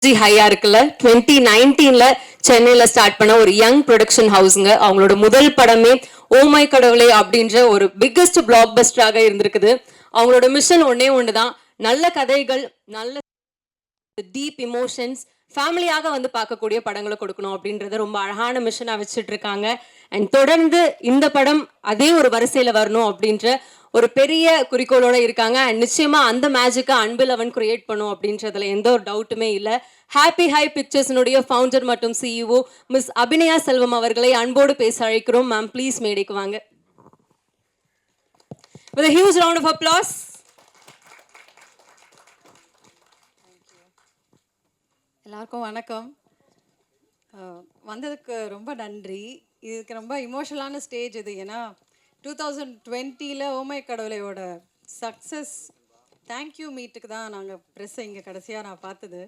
ஹையா இருக்குல்ல 2019ல சென்னையில ஸ்டார்ட் பண்ண ஒரு யங் ப்ரொடக்ஷன் ஹவுஸ்ங்க. அவங்களோட முதல் படமே ஓமை கடவுளே அப்படின்ற ஒரு பிக்கஸ்ட் பிளாக் பஸ்டராக இருந்திருக்குது. அவங்களோட மிஷன் ஒன்னே ஒண்ணுதான், நல்ல கதைகள், நல்ல டீப் இமோஷன்ஸ், ஃபேமிலியாக வந்து பார்க்கக்கூடிய படங்களை கொடுக்கணும் அப்படின்றத ரொம்ப அழகான மிஷனா வச்சுட்டு இருக்காங்க. அண்ட் தொடர்ந்து இந்த படம் அதே ஒரு வரிசையில வரணும் அப்படின்ற ஒரு பெரிய குறிக்கோளோட இருக்காங்க. அண்ட் நிச்சயமா அந்த மேஜிக்கை அன்பில் அவன் கிரியேட் பண்ணும் அப்படின்றதுல எந்த ஒரு டவுட்டுமே இல்லை. ஹாப்பி ஹை பிக்சர்ஸினுடைய ஃபவுண்டர் மற்றும் சிஇஓ மிஸ் அபிநயா செல்வம் அவர்களை அன்போடு பேச அழைக்கிறோம். மேம் ப்ளீஸ் மேடைக்கு வாங்க. With a huge round of applause. எல்லாருக்கும் வணக்கம். வந்ததுக்கு ரொம்ப நன்றி. இதுக்கு ரொம்ப இமோஷனலான ஸ்டேஜ் இது. ஏன்னா 2020ல் ஓமை கடவுளையோட சக்ஸஸ் தேங்க்யூ மீட்டுக்கு தான் நாங்கள் ப்ரெஸ்ஸை இங்கே கடைசியாக நான் பார்த்தது.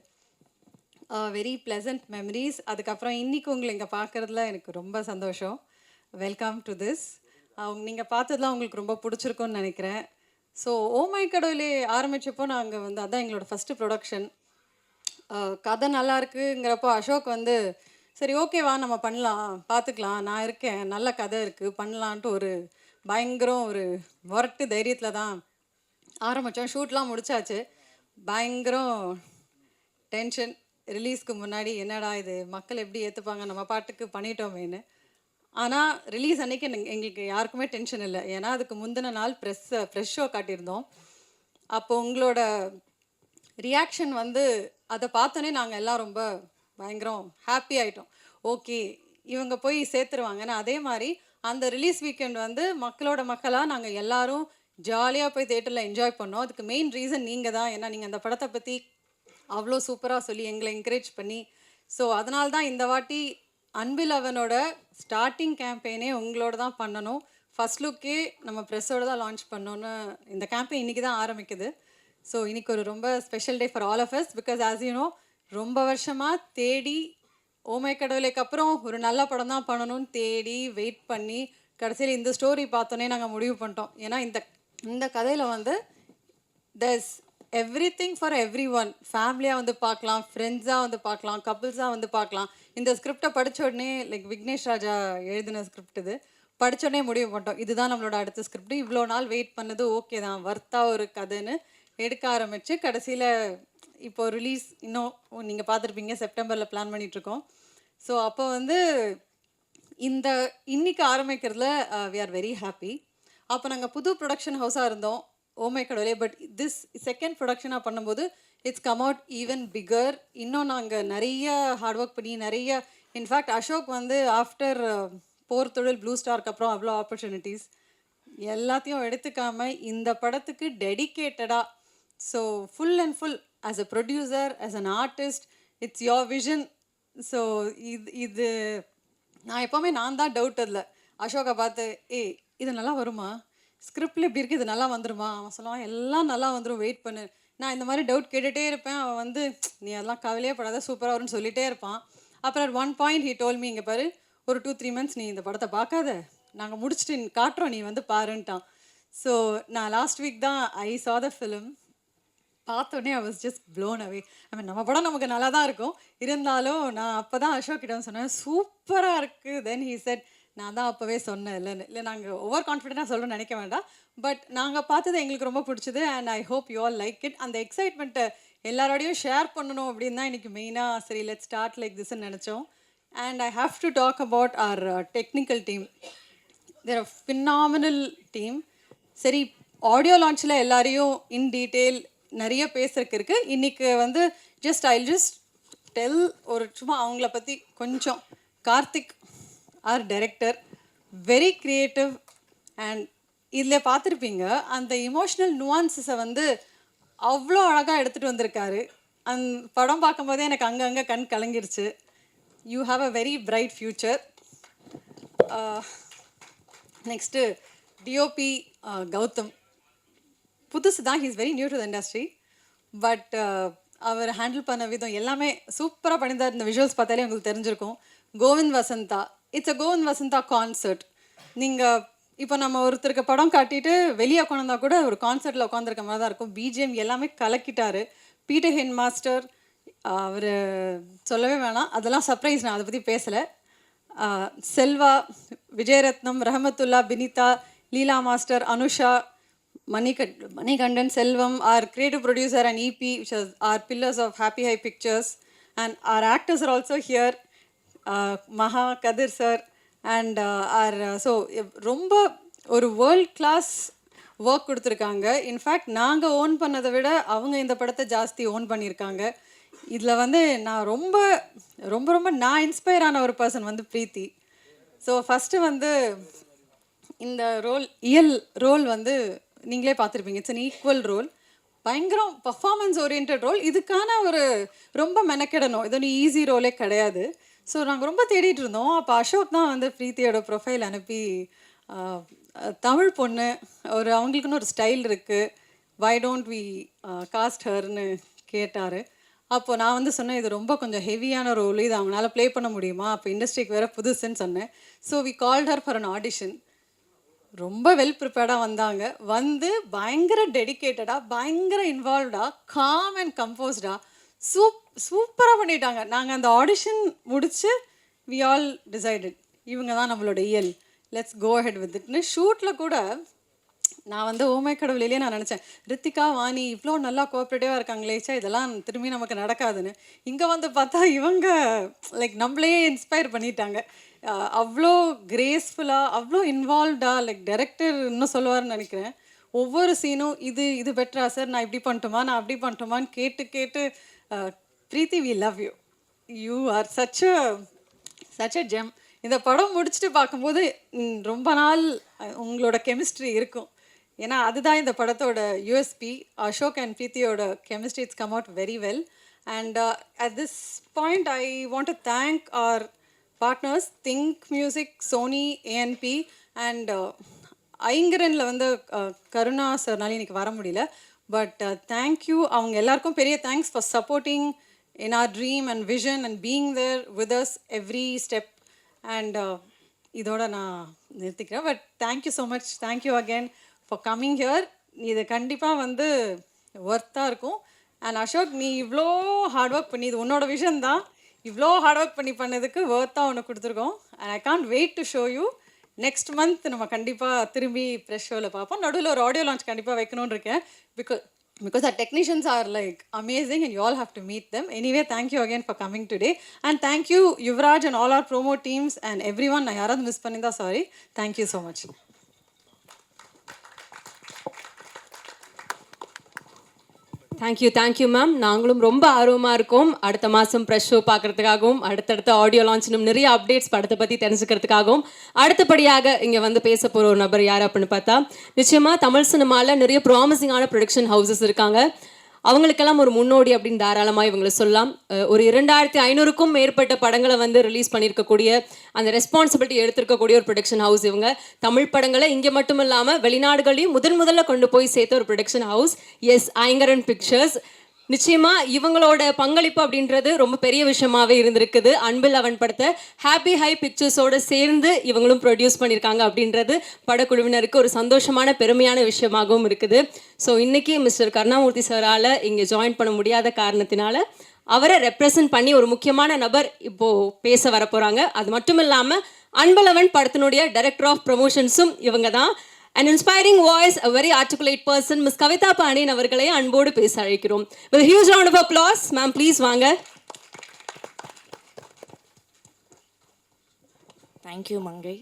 Very pleasant memories. அதுக்கப்புறம் இன்றைக்கி உங்களை இங்கே பார்க்குறதுல எனக்கு ரொம்ப சந்தோஷம். Welcome to this. நீங்கள் பார்த்ததுலாம் உங்களுக்கு ரொம்ப பிடிச்சிருக்குன்னு நினைக்கிறேன். ஸோ ஓமை கடவுளே ஆரம்பித்தப்போ நாங்கள் வந்து அதான் எங்களோட ஃபஸ்ட்டு ப்ரொடக்ஷன். கதை நல்லா இருக்குங்கிறப்போ அசோக் வந்து சரி ஓகேவா நம்ம பண்ணலாம், பார்த்துக்கலாம், நான் இருக்கேன், நல்ல கதை இருக்குது, பண்ணலான்ட்டு ஒரு பயங்கரம் ஒரு முரட்டு தைரியத்தில் தான் ஆரம்பித்தோம். ஷூட்லாம் முடிச்சாச்சு. பயங்கரம் டென்ஷன். ரிலீஸ்க்கு முன்னாடி என்னடா இது மக்கள் எப்படி ஏற்றுப்பாங்க, நம்ம பாட்டுக்கு பண்ணிட்டோமேன்னு. ஆனால் ரிலீஸ் அன்றைக்கி எங்களுக்கு யாருக்குமே டென்ஷன் இல்லை. ஏன்னா அதுக்கு முந்தின நாள் ஃப்ரெஷ் ஷோ காட்டியிருந்தோம். அப்போ உங்களோட ரியாக்ஷன் வந்து அதை பார்த்தோன்னே நாங்கள் எல்லாம் ரொம்ப பயங்கரம் ஹாப்பி ஆகிட்டோம். ஓகே இவங்க போய் சேர்த்துருவாங்கன்னு. அதே மாதிரி அந்த ரிலீஸ் வீக்கெண்ட் வந்து மக்களோட மக்களாக நாங்கள் எல்லோரும் ஜாலியாக போய் தேட்டரில் என்ஜாய் பண்ணோம். அதுக்கு மெயின் ரீசன் நீங்கள் தான். ஏன்னா நீங்கள் அந்த படத்தை பற்றி அவ்வளோ சூப்பராக சொல்லி எங்களை என்கரேஜ் பண்ணி, ஸோ அதனால தான் இந்த வாட்டி அன்பில் அவனோட ஸ்டார்டிங் கேம்பெயினே உங்களோட தான் பண்ணணும். ஃபஸ்ட் லுக்கே நம்ம ப்ரெஸ்ஸோடு தான் லான்ச் பண்ணோன்னு இந்த கேம்பெயின் இன்றைக்கி தான் ஆரம்பிக்குது. ஸோ இன்றைக்கி ஒரு ரொம்ப special day for all of us. Because as you know ரொம்ப வருஷமாக தேடி ஓமை கடவுளைக்கு அப்புறம் ஒரு நல்ல படம் தான் பண்ணணும்னு தேடி வெயிட் பண்ணி கடைசியில் இந்த ஸ்டோரி பார்த்தோன்னே நாங்கள் முடிவு பண்ணிட்டோம். ஏன்னா இந்த கதையில் வந்து there's everything for everyone. ஃபேமிலியாக வந்து பார்க்கலாம், ஃப்ரெண்ட்ஸாக வந்து பார்க்கலாம், கப்புள்ஸாக வந்து பார்க்கலாம். இந்த ஸ்கிரிப்டை படித்த உடனே லைக் விக்னேஷ் ராஜா எழுதின ஸ்கிரிப்ட் இது. படித்த உடனே முடிவு பண்ணிட்டோம் இதுதான் நம்மளோட அடுத்த ஸ்கிரிப்ட். இவ்வளோ நாள் வெயிட் பண்ணது ஓகே தான், வர்த்தா ஒரு கதைன்னு எடுக்க ஆரம்பித்து கடைசியில் இப்போது ரிலீஸ் இன்னும் நீங்கள் பார்த்துருப்பீங்க செப்டம்பரில் பிளான் பண்ணிகிட்ருக்கோம். ஸோ அப்போ வந்து இந்த இன்னைக்கு ஆரம்பிக்கிறதுல வி ஆர் வெரி ஹாப்பி. அப்போ நாங்கள் புது ப்ரொடக்ஷன் ஹவுஸாக இருந்தோம் ஓமை கடவுளே. பட் திஸ் செகண்ட் ப்ரொடக்ஷனாக பண்ணும்போது it's come out even bigger. இன்னும் நாங்கள் நிறைய ஹார்ட் ஒர்க் பண்ணி நிறைய இன்ஃபேக்ட் அசோக் வந்து ஆஃப்டர் போர் தொழில் ப்ளூ ஸ்டாருக்கு அப்புறம் அவ்வளோ ஆப்பர்ச்சுனிட்டிஸ் எல்லாத்தையும் எடுத்துக்காமல் இந்த படத்துக்கு டெடிக்கேட்டடாக, so full and full as a producer, as an artist, it's your vision. So இது நான் எப்போவுமே நான் தான் டவுட் அதில். அசோகை பார்த்து இது நல்லா வருமா, ஸ்கிரிப்டில் இப்படி இருக்குது, இது நல்லா வந்துருமா, அவன் சொல்லுவான் எல்லாம் நல்லா வந்துடும், வெயிட் பண்ணு. நான் இந்த மாதிரி டவுட் கேட்டுகிட்டே இருப்பேன். அவன் வந்து நீ அதெல்லாம் கவலையே படாத, சூப்பராக வரும்னு சொல்லிகிட்டே இருப்பான். அப்புறம் at one point he told me, இங்கே பாரு ஒரு 2-3 months நீ இந்த படத்தை பார்க்காத, நாங்கள் முடிச்சுட்டு காட்டுறோம், நீ வந்து பாருன்ட்டான். ஸோ நான் லாஸ்ட் வீக் தான் ஐ saw the film. பார்த்தோன்னே I was just blown away. I mean நம்ம படம் நமக்கு நல்லா தான் இருக்கும், இருந்தாலும் நான் அப்போ தான் அசோக் கிட்ட சொன்னேன் சூப்பராக இருக்குது. தென் ஹீ செட் நான் தான் அப்போவே சொன்னேன் இல்லைன்னு. இல்லை நாங்கள் ஓவர் கான்ஃபிடென்ட்டாக சொல்லணும்னு நினைக்க வேண்டாம், பட் நாங்கள் பார்த்தது எங்களுக்கு ரொம்ப பிடிச்சது. And I hope you all like it. அந்த எக்ஸைட்மெண்ட்டை எல்லாரோடையும் ஷேர் பண்ணணும் அப்படின்னு தான் இன்றைக்கி மெயினாக சரி லெட் ஸ்டார்ட் லைக் திஸ்ன்னு நினச்சோம். And I have to talk about our technical team. There a phenomenal team. சரி ஆடியோ லான்ச்சில் எல்லாரையும் இன் டீட்டெயில் நிறைய பேசுறதுக்கு இருக்குது. இன்றைக்கி வந்து ஜஸ்ட் டெல் ஒரு சும்மா அவங்கள பற்றி கொஞ்சம். Karthik our director, very creative. அண்ட் இதில் பார்த்துருப்பீங்க அந்த இமோஷ்னல் நுவான்சஸை வந்து அவ்வளோ அழகாக எடுத்துகிட்டு வந்திருக்காரு. அந்த படம் பார்க்கும்போதே எனக்கு அங்கங்கே கண் கலங்கிருச்சு. You have a very bright future. Next DOP Gautham, புதுசு தான், he's very new to the industry. But அவர் ஹேண்டில் பண்ண விதம் எல்லாமே சூப்பராக பண்ணியிருந்தார். இந்த விஷுவல்ஸ் பார்த்தாலே உங்களுக்கு தெரிஞ்சிருக்கும். Kovind Vasantha, it's a Kovind Vasantha concert. நீங்கள் இப்போ நம்ம ஒருத்தருக்கு படம் காட்டிட்டு வெளியே உட்காந்தா கூட ஒரு கான்சர்ட்டில் உட்காந்துருக்க மாதிரி தான் இருக்கும். பிஜிஎம் எல்லாமே கலக்கிட்டாரு. பீட்டர் ஹென் மாஸ்டர் அவர் சொல்லவே வேணாம், அதெல்லாம் சர்ப்ரைஸ், நான் அதை பற்றி பேசலை. Selva, Vijayaratnam, Rahmathulla, Binitha, Leela master, Anusha, Manikandan, Selvam, our creative producer and EP, which is our pillars of Happy High Pictures, and our actors are also here, Maha, Kadir sir, and ரொம்ப ஒரு வேர்ல்ட் கிளாஸ் ஒர்க் கொடுத்துருக்காங்க. இன்ஃபேக்ட் நாங்கள் own பண்ணதை விட அவங்க இந்த படத்தை ஜாஸ்தி ஓன் பண்ணியிருக்காங்க. இதில் வந்து நான் ரொம்ப ரொம்ப ரொம்ப நான் இன்ஸ்பயர் ஆன ஒரு பர்சன் வந்து பிரீத்தி. ஸோ ஃபஸ்ட்டு வந்து இந்த ரோல் வந்து நீங்களே பார்த்துருப்பீங்க. இட்ஸ் அன் ஈக்குவல் ரோல், பயங்கரம் பர்ஃபார்மன்ஸ் ஓரியன்ட் ரோல். இதுக்கான ஒரு ரொம்ப மெனக்கெடணும், இது ஒன்று ஈஸி ரோலே கிடையாது. ஸோ நாங்கள் ரொம்ப தேடிட்டு இருந்தோம். அப்போ அசோக் தான் வந்து பிரீத்தியோட ப்ரொஃபைல் அனுப்பி, தமிழ் பொண்ணு, அவங்களுக்குன்னு ஒரு ஸ்டைல் இருக்குது, வை டோன்ட் வி காஸ்ட் ஹர்னு கேட்டார். அப்போது நான் வந்து சொன்னேன், இது ரொம்ப கொஞ்சம் ஹெவியான ரோல், இது அவங்களால ப்ளே பண்ண முடியுமா, அப்போ இண்டஸ்ட்ரிக்கு வேறு புதுசுன்னு சொன்னேன். So we called her for an audition. ரொம்ப வெல் ப்ரிப்பேர்டாக வந்தாங்க. வந்து பயங்கர டெடிக்கேட்டடாக, பயங்கர இன்வால்வ்டாக, காம் அண்ட் கம்போஸ்டாக சூப்பராக பண்ணிட்டாங்க. நாங்கள் அந்த ஆடிஷன் முடித்து வி ஆல் டிசைடட் இவங்க தான் நம்மளோட லெட்ஸ் கோ அஹெட் வித் இட்னு. ஷூட்டில் கூட நான் வந்து ஓமை கடவுளிலேயே நான் நினச்சேன், ரித்திகா, வாணி இவ்வளோ நல்லா கோஆப்ரேட்டிவாக இருக்காங்களேச்சா, இதெல்லாம் திரும்பி நமக்கு நடக்காதுன்னு. இங்கே வந்து பார்த்தா இவங்க லைக் நம்மளே இன்ஸ்பயர் பண்ணிட்டாங்க. அவ்வளோ கிரேஸ்ஃபுல்லாக, அவ்வளோ இன்வால்வ்டாக, லைக் டைரக்டர் இன்னும் சொல்லுவார்னு நினைக்கிறேன். ஒவ்வொரு சீனும் இது பெட்டரா சார், நான் இப்படி பண்ணட்டுமா, நான் அப்படி பண்ணட்டுமான்னு கேட்டு Preethi, we love you, you are such a gem. இந்த படம் முடிச்சுட்டு பார்க்கும்போது ரொம்ப நாள் உங்களோட கெமிஸ்ட்ரி இருக்கும். ஏன்னா அதுதான் இந்த படத்தோட யூஎஸ்பி. அசோக் அண்ட் பிரீத்தியோட chemistry it's come out very well. And at this point I want to thank our partners, Think Music, Sony, ANP and ஐங்கரனில் வந்து கருணா சார்னால இன்னைக்கு வர முடியல. பட் தேங்க்யூ, அவங்க எல்லாருக்கும் பெரிய thanks for supporting in our dream and vision and being there with us every step. அண்ட் இதோட நான் நிறுத்திக்கிறேன். But thank you so much, thank you again for coming here. இது கண்டிப்பாக வந்து ஒர்த்தாக இருக்கும். அண்ட் அசோக், நீ இவ்வளோ ஹார்ட் ஒர்க் பண்ணி, இது உன்னோட விஷன் தான், இவ்வளோ ஹார்ட் ஒர்க் பண்ணதுக்கு ஒர்த்தாக ஒன்று கொடுத்துருக்கோம். And I can't wait to show you. Next month நம்ம கண்டிப்பாக திரும்பி ப்ரெஷ் ஷோவில் பார்ப்போம். நடுவில் ஒரு ஆடியோ லான்ச் கண்டிப்பாக வைக்கணும்னு இருக்கேன். Because our technicians are like amazing and you all have to meet them. Anyway, thank you again for coming today. And thank you Yuvraj and all our promo teams and everyone. I yaradhu miss pannida, sorry. Thank you so much. Thank you ma'am. நாங்களும் ரொம்ப ஆர்வமாக இருக்கோம் அடுத்த மாதம் brush show பார்க்குறதுக்காகவும், அடுத்தடுத்த audio launch இன்னும் நிறைய updates படத்தை பற்றி தெரிஞ்சுக்கிறதுக்காகவும். அடுத்தபடியாக இங்கே வந்து பேச போகிற ஒரு நபர் யார் அப்படின்னு பார்த்தா, நிச்சயமாக தமிழ் சினிமாவில் நிறைய ப்ராமிசிங்கான ப்ரொடக்ஷன் ஹவுசஸ் இருக்காங்க. அவங்களுக்கெல்லாம் ஒரு முன்னோடி அப்படின்னு தாராளமாக இவங்களை சொல்லலாம். ஒரு 2500க்கும் மேற்பட்ட படங்களை வந்து ரிலீஸ் பண்ணியிருக்கக்கூடிய அந்த ரெஸ்பான்சிபிலிட்டி எடுத்திருக்கக்கூடிய ஒரு ப்ரொடக்ஷன் ஹவுஸ் இவங்க. தமிழ் படங்களை இங்கே மட்டும் இல்லாமல் வெளிநாடுகளையும் முதல்ல கொண்டு போய் சேர்த்த ஒரு ப்ரொடக்ஷன் ஹவுஸ் ஐங்கரன் பிக்சர்ஸ். நிச்சயமாக இவங்களோட பங்களிப்பு அப்படின்றது ரொம்ப பெரிய விஷயமாவே இருந்திருக்குது. அன்பில் அவன் படத்தை ஹாப்பி ஹை பிக்சர்ஸோடு சேர்ந்து இவங்களும் ப்ரொடியூஸ் பண்ணியிருக்காங்க அப்படின்றது படக்குழுவினருக்கு ஒரு சந்தோஷமான பெருமையான விஷயமாகவும் இருக்குது. ஸோ இன்றைக்கி மிஸ்டர் கருணாமூர்த்தி சாரால் இங்கே ஜாயின் பண்ண முடியாத காரணத்தினால அவரை ரெப்ரசன்ட் பண்ணி ஒரு முக்கியமான நபர் இப்போது பேச வர போகிறாங்க. அது மட்டும் இல்லாமல் அன்பலவன் படத்தினுடைய டைரக்டர் ஆஃப் ப்ரமோஷன்ஸும் இவங்க தான். An inspiring voice, a very articulate person, Ms. Kavitha Pandiyan அவர்களை அன்போடு பேச அழைக்கிறோம். With a huge round of applause, ma'am, please வாங்க. Thank you, Mangai.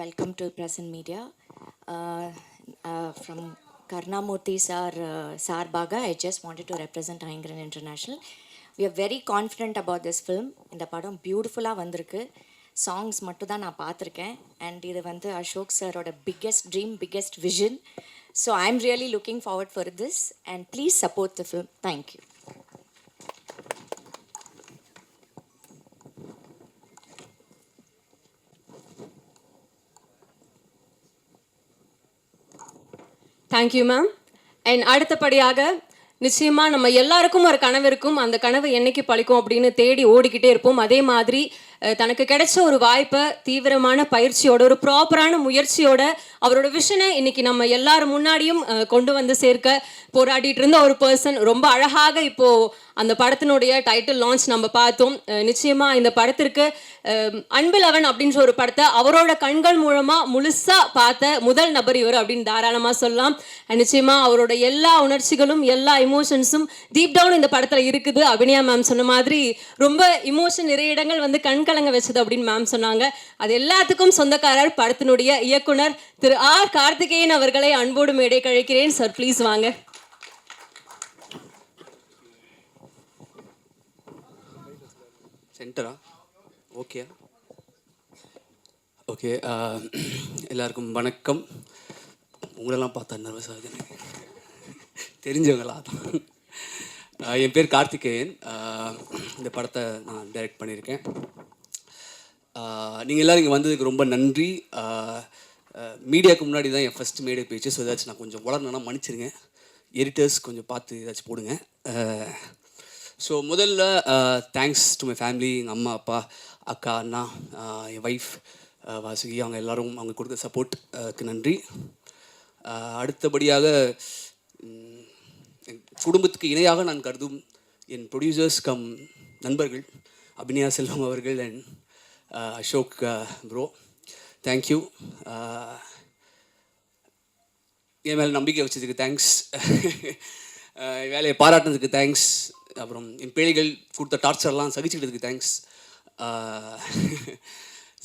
Welcome to press and media. From Karnamurthy sir, Sarbaga, I just wanted to represent Aingaran International. We are very confident about this film. இந்த படம் பியூட்டிஃபுல்லாக வந்திருக்கு. Songs மட்டும் தான் நான் பார்த்துருக்கேன். And இது வந்து அசோக் சாரோட biggest dream, biggest vision. So I am really looking forward for this and please support the film. Thank you. Thank you ma'am. And அடுத்தபடியாக நிச்சயமாக நம்ம எல்லாருக்கும் ஒரு கனவு இருக்கும். அந்த கனவு என்னைக்கு பழிக்கும் அப்படின்னு தேடி ஓடிக்கிட்டே இருப்போம். அதே மாதிரி தனக்கு கிடைச்ச ஒரு வாய்ப்பை தீவிரமான பயிற்சியோட ஒரு ப்ராப்பரான முயற்சியோட அவரோட விஷனை இன்னைக்கு நம்ம எல்லாரும் முன்னாடியும் கொண்டு வந்து சேர்க்க போராடிட்டு இருந்த ஒரு பர்சன். ரொம்ப அழகாக இப்போ அந்த படத்தினுடைய டைட்டில் லான்ச் நம்ம பார்த்தோம். நிச்சயமா இந்த படத்திற்கு அன்பில் அவன் அப்படின்ற ஒரு படத்தை அவரோட கண்கள் மூலமா முழுசா பார்த்த முதல் நபர் இவர் அப்படின்னு தாராளமா சொல்லலாம். நிச்சயமா அவரோட எல்லா உணர்ச்சிகளும் எல்லா இமோஷன்ஸும் டீப் டவுன் இந்த படத்துல இருக்குது. அபிநயா மேம் சொன்ன மாதிரி ரொம்ப இமோஷன் நிறைய இடங்கள் வந்து கண்கலங்க வச்சது அப்படின்னு மேம் சொன்னாங்க. அது எல்லாத்துக்கும் சொந்தக்காரர் படத்தினுடைய இயக்குனர் திரு ஆர் கார்த்திகேயன் அவர்களை அன்போடு மேடை கழிக்கிறேன். சார் ப்ளீஸ் வாங்க. சென்டரா? Okay okay. எல்லாருக்கும் வணக்கம். உங்களெல்லாம் பார்த்தா நர்வஸ் ஆகுது எனக்கு, தெரிஞ்சவங்களா தான். என் பேர் கார்த்திகேயன். இந்த படத்தை நான் டைரக்ட் பண்ணியிருக்கேன். நீங்கள் எல்லோரும் இங்கே வந்ததுக்கு ரொம்ப நன்றி. மீடியாவுக்கு முன்னாடி தான் என் ஃபஸ்ட் மேடை பேச்சு. ஸோ ஏதாச்சும் நான் கொஞ்சம் வளரணுன்னா மன்னிச்சிருங்க. எடிட்டர்ஸ் கொஞ்சம் பார்த்து ஏதாச்சும் போடுங்க. ஸோ முதல்ல தேங்க்ஸ் டு மை ஃபேமிலி, எங்கள் அம்மா அப்பா அக்கா அண்ணா என் ஒய்ஃப் வாசுகி, அவங்க எல்லோரும் அவங்க கொடுத்த சப்போர்ட்டுக்கு நன்றி. அடுத்தபடியாக என் குடும்பத்துக்கு இணையாக நான் கருதும் என் ப்ரொடியூசர்ஸ் கம் நண்பர்கள் அபிநயா செல்வம் அவர்கள் அண்ட் அசோக் ப்ரோ, தேங்க்யூ. என் மேலே நம்பிக்கை வச்சதுக்கு தேங்க்ஸ். வேலையை பாராட்டினதுக்கு தேங்க்ஸ். அப்புறம் என் பிள்ளைகள் கொடுத்த டார்ச்சர்லாம் சகிச்சுக்கிட்டதுக்கு தேங்க்ஸ்.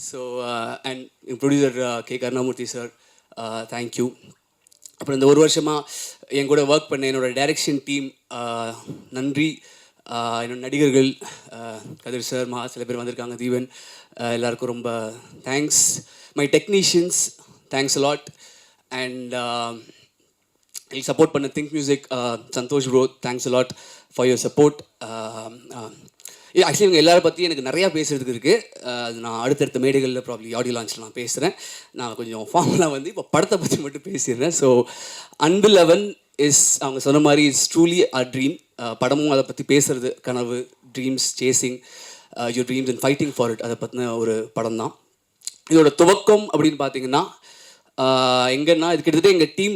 ஸோ அண்ட் என் producer K Karunamoorthy sir, thank you. அப்புறம் இந்த ஒரு வருஷமாக என் கூட ஒர்க் பண்ண என்னோடய டைரக்ஷன் டீம் நன்றி. என்னோட நடிகர்கள் கதிர் சார், சில பேர் வந்திருக்காங்க, தீவன், எல்லாருக்கும் ரொம்ப thanks. My technicians, thanks a lot. And எனக்கு சப்போர்ட் பண்ண think music Santhosh bro, thanks a lot for your support. Actually இவங்க எல்லாரை பற்றி எனக்கு நிறையா பேசுகிறதுக்கு இருக்குது. அது நான் அடுத்தடுத்த மேடைகளில் ப்ராப்ளி ஆடியோ லான்ச்சில் நான் பேசுகிறேன். நான் கொஞ்சம் ஃபார்மலாக வந்து இப்போ படத்தை பற்றி மட்டும் பேசிடுறேன். ஸோ அன்பில் அவன் இஸ், அவங்க சொன்ன மாதிரி இஸ் ட்ரூலி அ ட்ரீம். படமும் அதை பற்றி பேசுகிறது, கனவு, dreams, chasing your dreams and fighting for it, அதை பற்றின ஒரு படம் தான். இதோட துவக்கம் அப்படின்னு பார்த்தீங்கன்னா எங்கன்னா இது கிட்டத்தட்ட எங்கள் டீம்,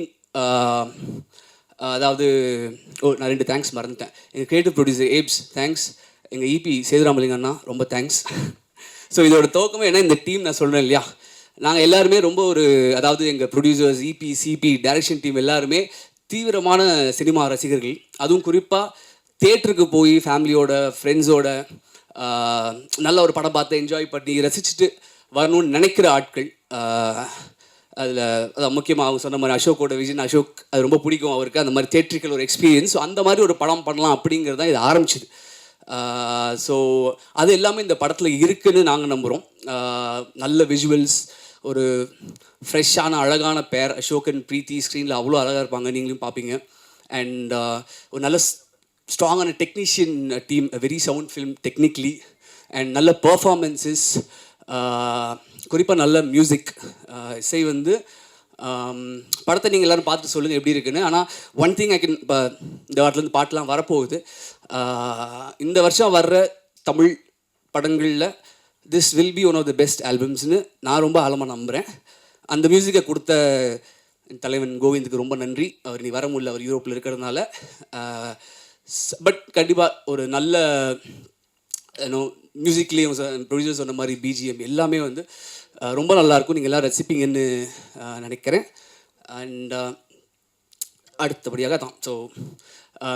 அதாவது நான் 2 தேங்க்ஸ் மறந்துட்டேன். எங்கள் கிரியேட்டிவ் ப்ரொடியூசர் ஏப்ஸ், தேங்க்ஸ். எங்கள் இபி சேதுராமலிங்க அண்ணா, ரொம்ப தேங்க்ஸ். ஸோ இதோட துவக்கமே என்ன, இந்த டீம் நான் சொல்கிறேன் இல்லையா, நாங்கள் எல்லாருமே ரொம்ப ஒரு, அதாவது எங்கள் producers, EP, CP, direction team எல்லாருமே தீவிரமான சினிமா ரசிகர்கள். அதுவும் குறிப்பாக தேட்டருக்கு போய் ஃபேமிலியோட, ஃப்ரெண்ட்ஸோட நல்ல ஒரு படம் பார்த்து என்ஜாய் பண்ணி ரசிச்சுட்டு வரணும்னு நினைக்கிற ஆட்கள். அதில் அதான் முக்கியமாக அவங்க சொன்ன மாதிரி அசோக்கோட விஷன், அசோக் அது ரொம்ப பிடிக்கும் அவருக்கு, அந்த மாதிரி தேட்ரிக்கல் ஒரு எக்ஸ்பீரியன்ஸ். ஸோ அந்த மாதிரி ஒரு படம் பண்ணலாம் அப்படிங்கிறது தான் இது ஆரம்பிச்சிது. ஸோ அது எல்லாமே இந்த படத்தில் இருக்குதுன்னு நாங்கள் நம்புகிறோம். நல்ல விஷுவல்ஸ், ஒரு ஃப்ரெஷ்ஷான அழகான பேர் அசோக் அண்ட் ப்ரீத்தி, ஸ்க்ரீனில் அவ்வளோ அழகாக இருப்பாங்க, நீங்களும் பார்ப்பீங்க. அண்ட் ஒரு நல்ல ஸ்ட்ராங்கான technician team, very sound film technically, and நல்ல பர்ஃபார்மன்ஸஸ், குறிப்பாக நல்ல மியூசிக், இசை வந்து படத்தை நீங்கள் எல்லோரும் பார்த்து சொல்லுங்கள் எப்படி இருக்குன்னு. ஆனால் ஒன் திங் ஐ கேன், இப்போ இந்த வாரத்துலேருந்து பாட்டெலாம் வரப்போகுது. இந்த வருஷம் வர்ற தமிழ் படங்களில் this will be one of the best ஆல்பம்ஸ்னு நான் ரொம்ப ஆழமாக நம்புகிறேன். அந்த மியூசிக்கை கொடுத்த தலைவன் கோவிந்துக்கு ரொம்ப நன்றி. அவர் நீ வர முடியல, அவர் யூரோப்பில் இருக்கிறதுனால. பட் கண்டிப்பாக ஒரு நல்ல மியூசிக்லேயும் ப்ரொடியூசர் சொன்ன மாதிரி பிஜிஎம் எல்லாமே வந்து ரொம்ப நல்லாயிருக்கும். நீங்கள் எல்லோரும் ரசிப்பீங்கன்னு நினைக்கிறேன். அண்ட் அடுத்தபடியாக தான், ஸோ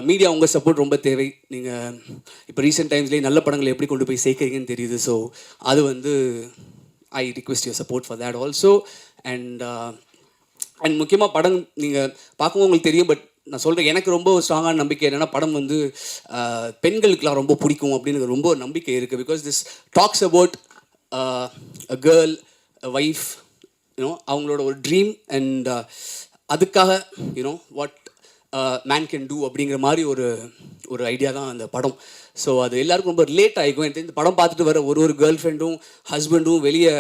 மீடியா உங்கள் சப்போர்ட் ரொம்ப தேவை. நீங்கள் இப்போ ரீசெண்ட் டைம்ஸ்லேயே நல்ல படங்களை எப்படி கொண்டு போய் சேர்க்குறீங்கன்னு தெரியுது. ஸோ அது வந்து I request your support for that also. And முக்கியமாக படம் நீங்கள் பார்க்கும்போது உங்களுக்கு தெரியும். பட் நான் சொல்கிறேன், எனக்கு ரொம்ப ஸ்ட்ராங்கான நம்பிக்கை என்னென்னா, படம் வந்து பெண்களுக்கெலாம் ரொம்ப பிடிக்கும் அப்படின்னு ரொம்ப நம்பிக்கை இருக்குது. Because this talks about a girl, a wife, you know, அவங்களோட ஒரு ட்ரீம். அண்ட் அதுக்காக you know what man can do அப்படிங்கிற மாதிரி ஒரு ஐடியா தான் அந்த படம். ஸோ அது எல்லாருக்கும் ரொம்ப ரிலேட் ஆகிக்கும். எனக்கு இந்த படம் பார்த்துட்டு வர ஒரு கேர்ள் ஃப்ரெண்டும் ஹஸ்பண்டும் வெளியே,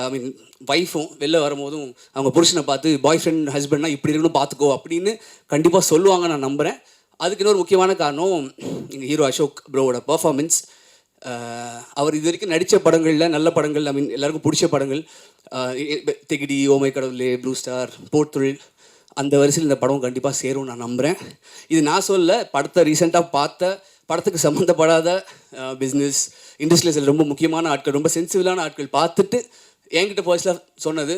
ஐ மீன் ஒய்ஃபும் வெளில வரும்போதும் அவங்க புருஷனை பார்த்து பாய் ஃப்ரெண்ட் ஹஸ்பண்ட்னா இப்படி இருக்கணும் பார்த்துக்கோ அப்படின்னு கண்டிப்பாக சொல்லுவாங்க, நான் நம்புகிறேன். அதுக்கு இன்னொரு முக்கியமான காரணம் எங்கள் ஹீரோ அசோக் ப்ரோவோட பர்ஃபார்மன்ஸ். அவர் இது வரைக்கும் நடித்த படங்களில் நல்ல படங்கள், ஐ மீன் எல்லாருக்கும் பிடிச்ச படங்கள், திகிடி, ஓமை கடவுளே, ப்ளூ ஸ்டார், போர்த்தொழில், அந்த வரிசையில் இந்த படம் கண்டிப்பாக சேரும் நான் நம்புகிறேன். இது நான் சொல்ல, படத்தை ரீசெண்டாக பார்த்த, படத்துக்கு சம்மந்தப்படாத பிஸ்னஸ் இண்டஸ்ட்ரியில் சில ரொம்ப முக்கியமான ஆட்கள், ரொம்ப சென்சிபிளான ஆட்கள் பார்த்துட்டு என்கிட்ட பர்சனலாக சொன்னது,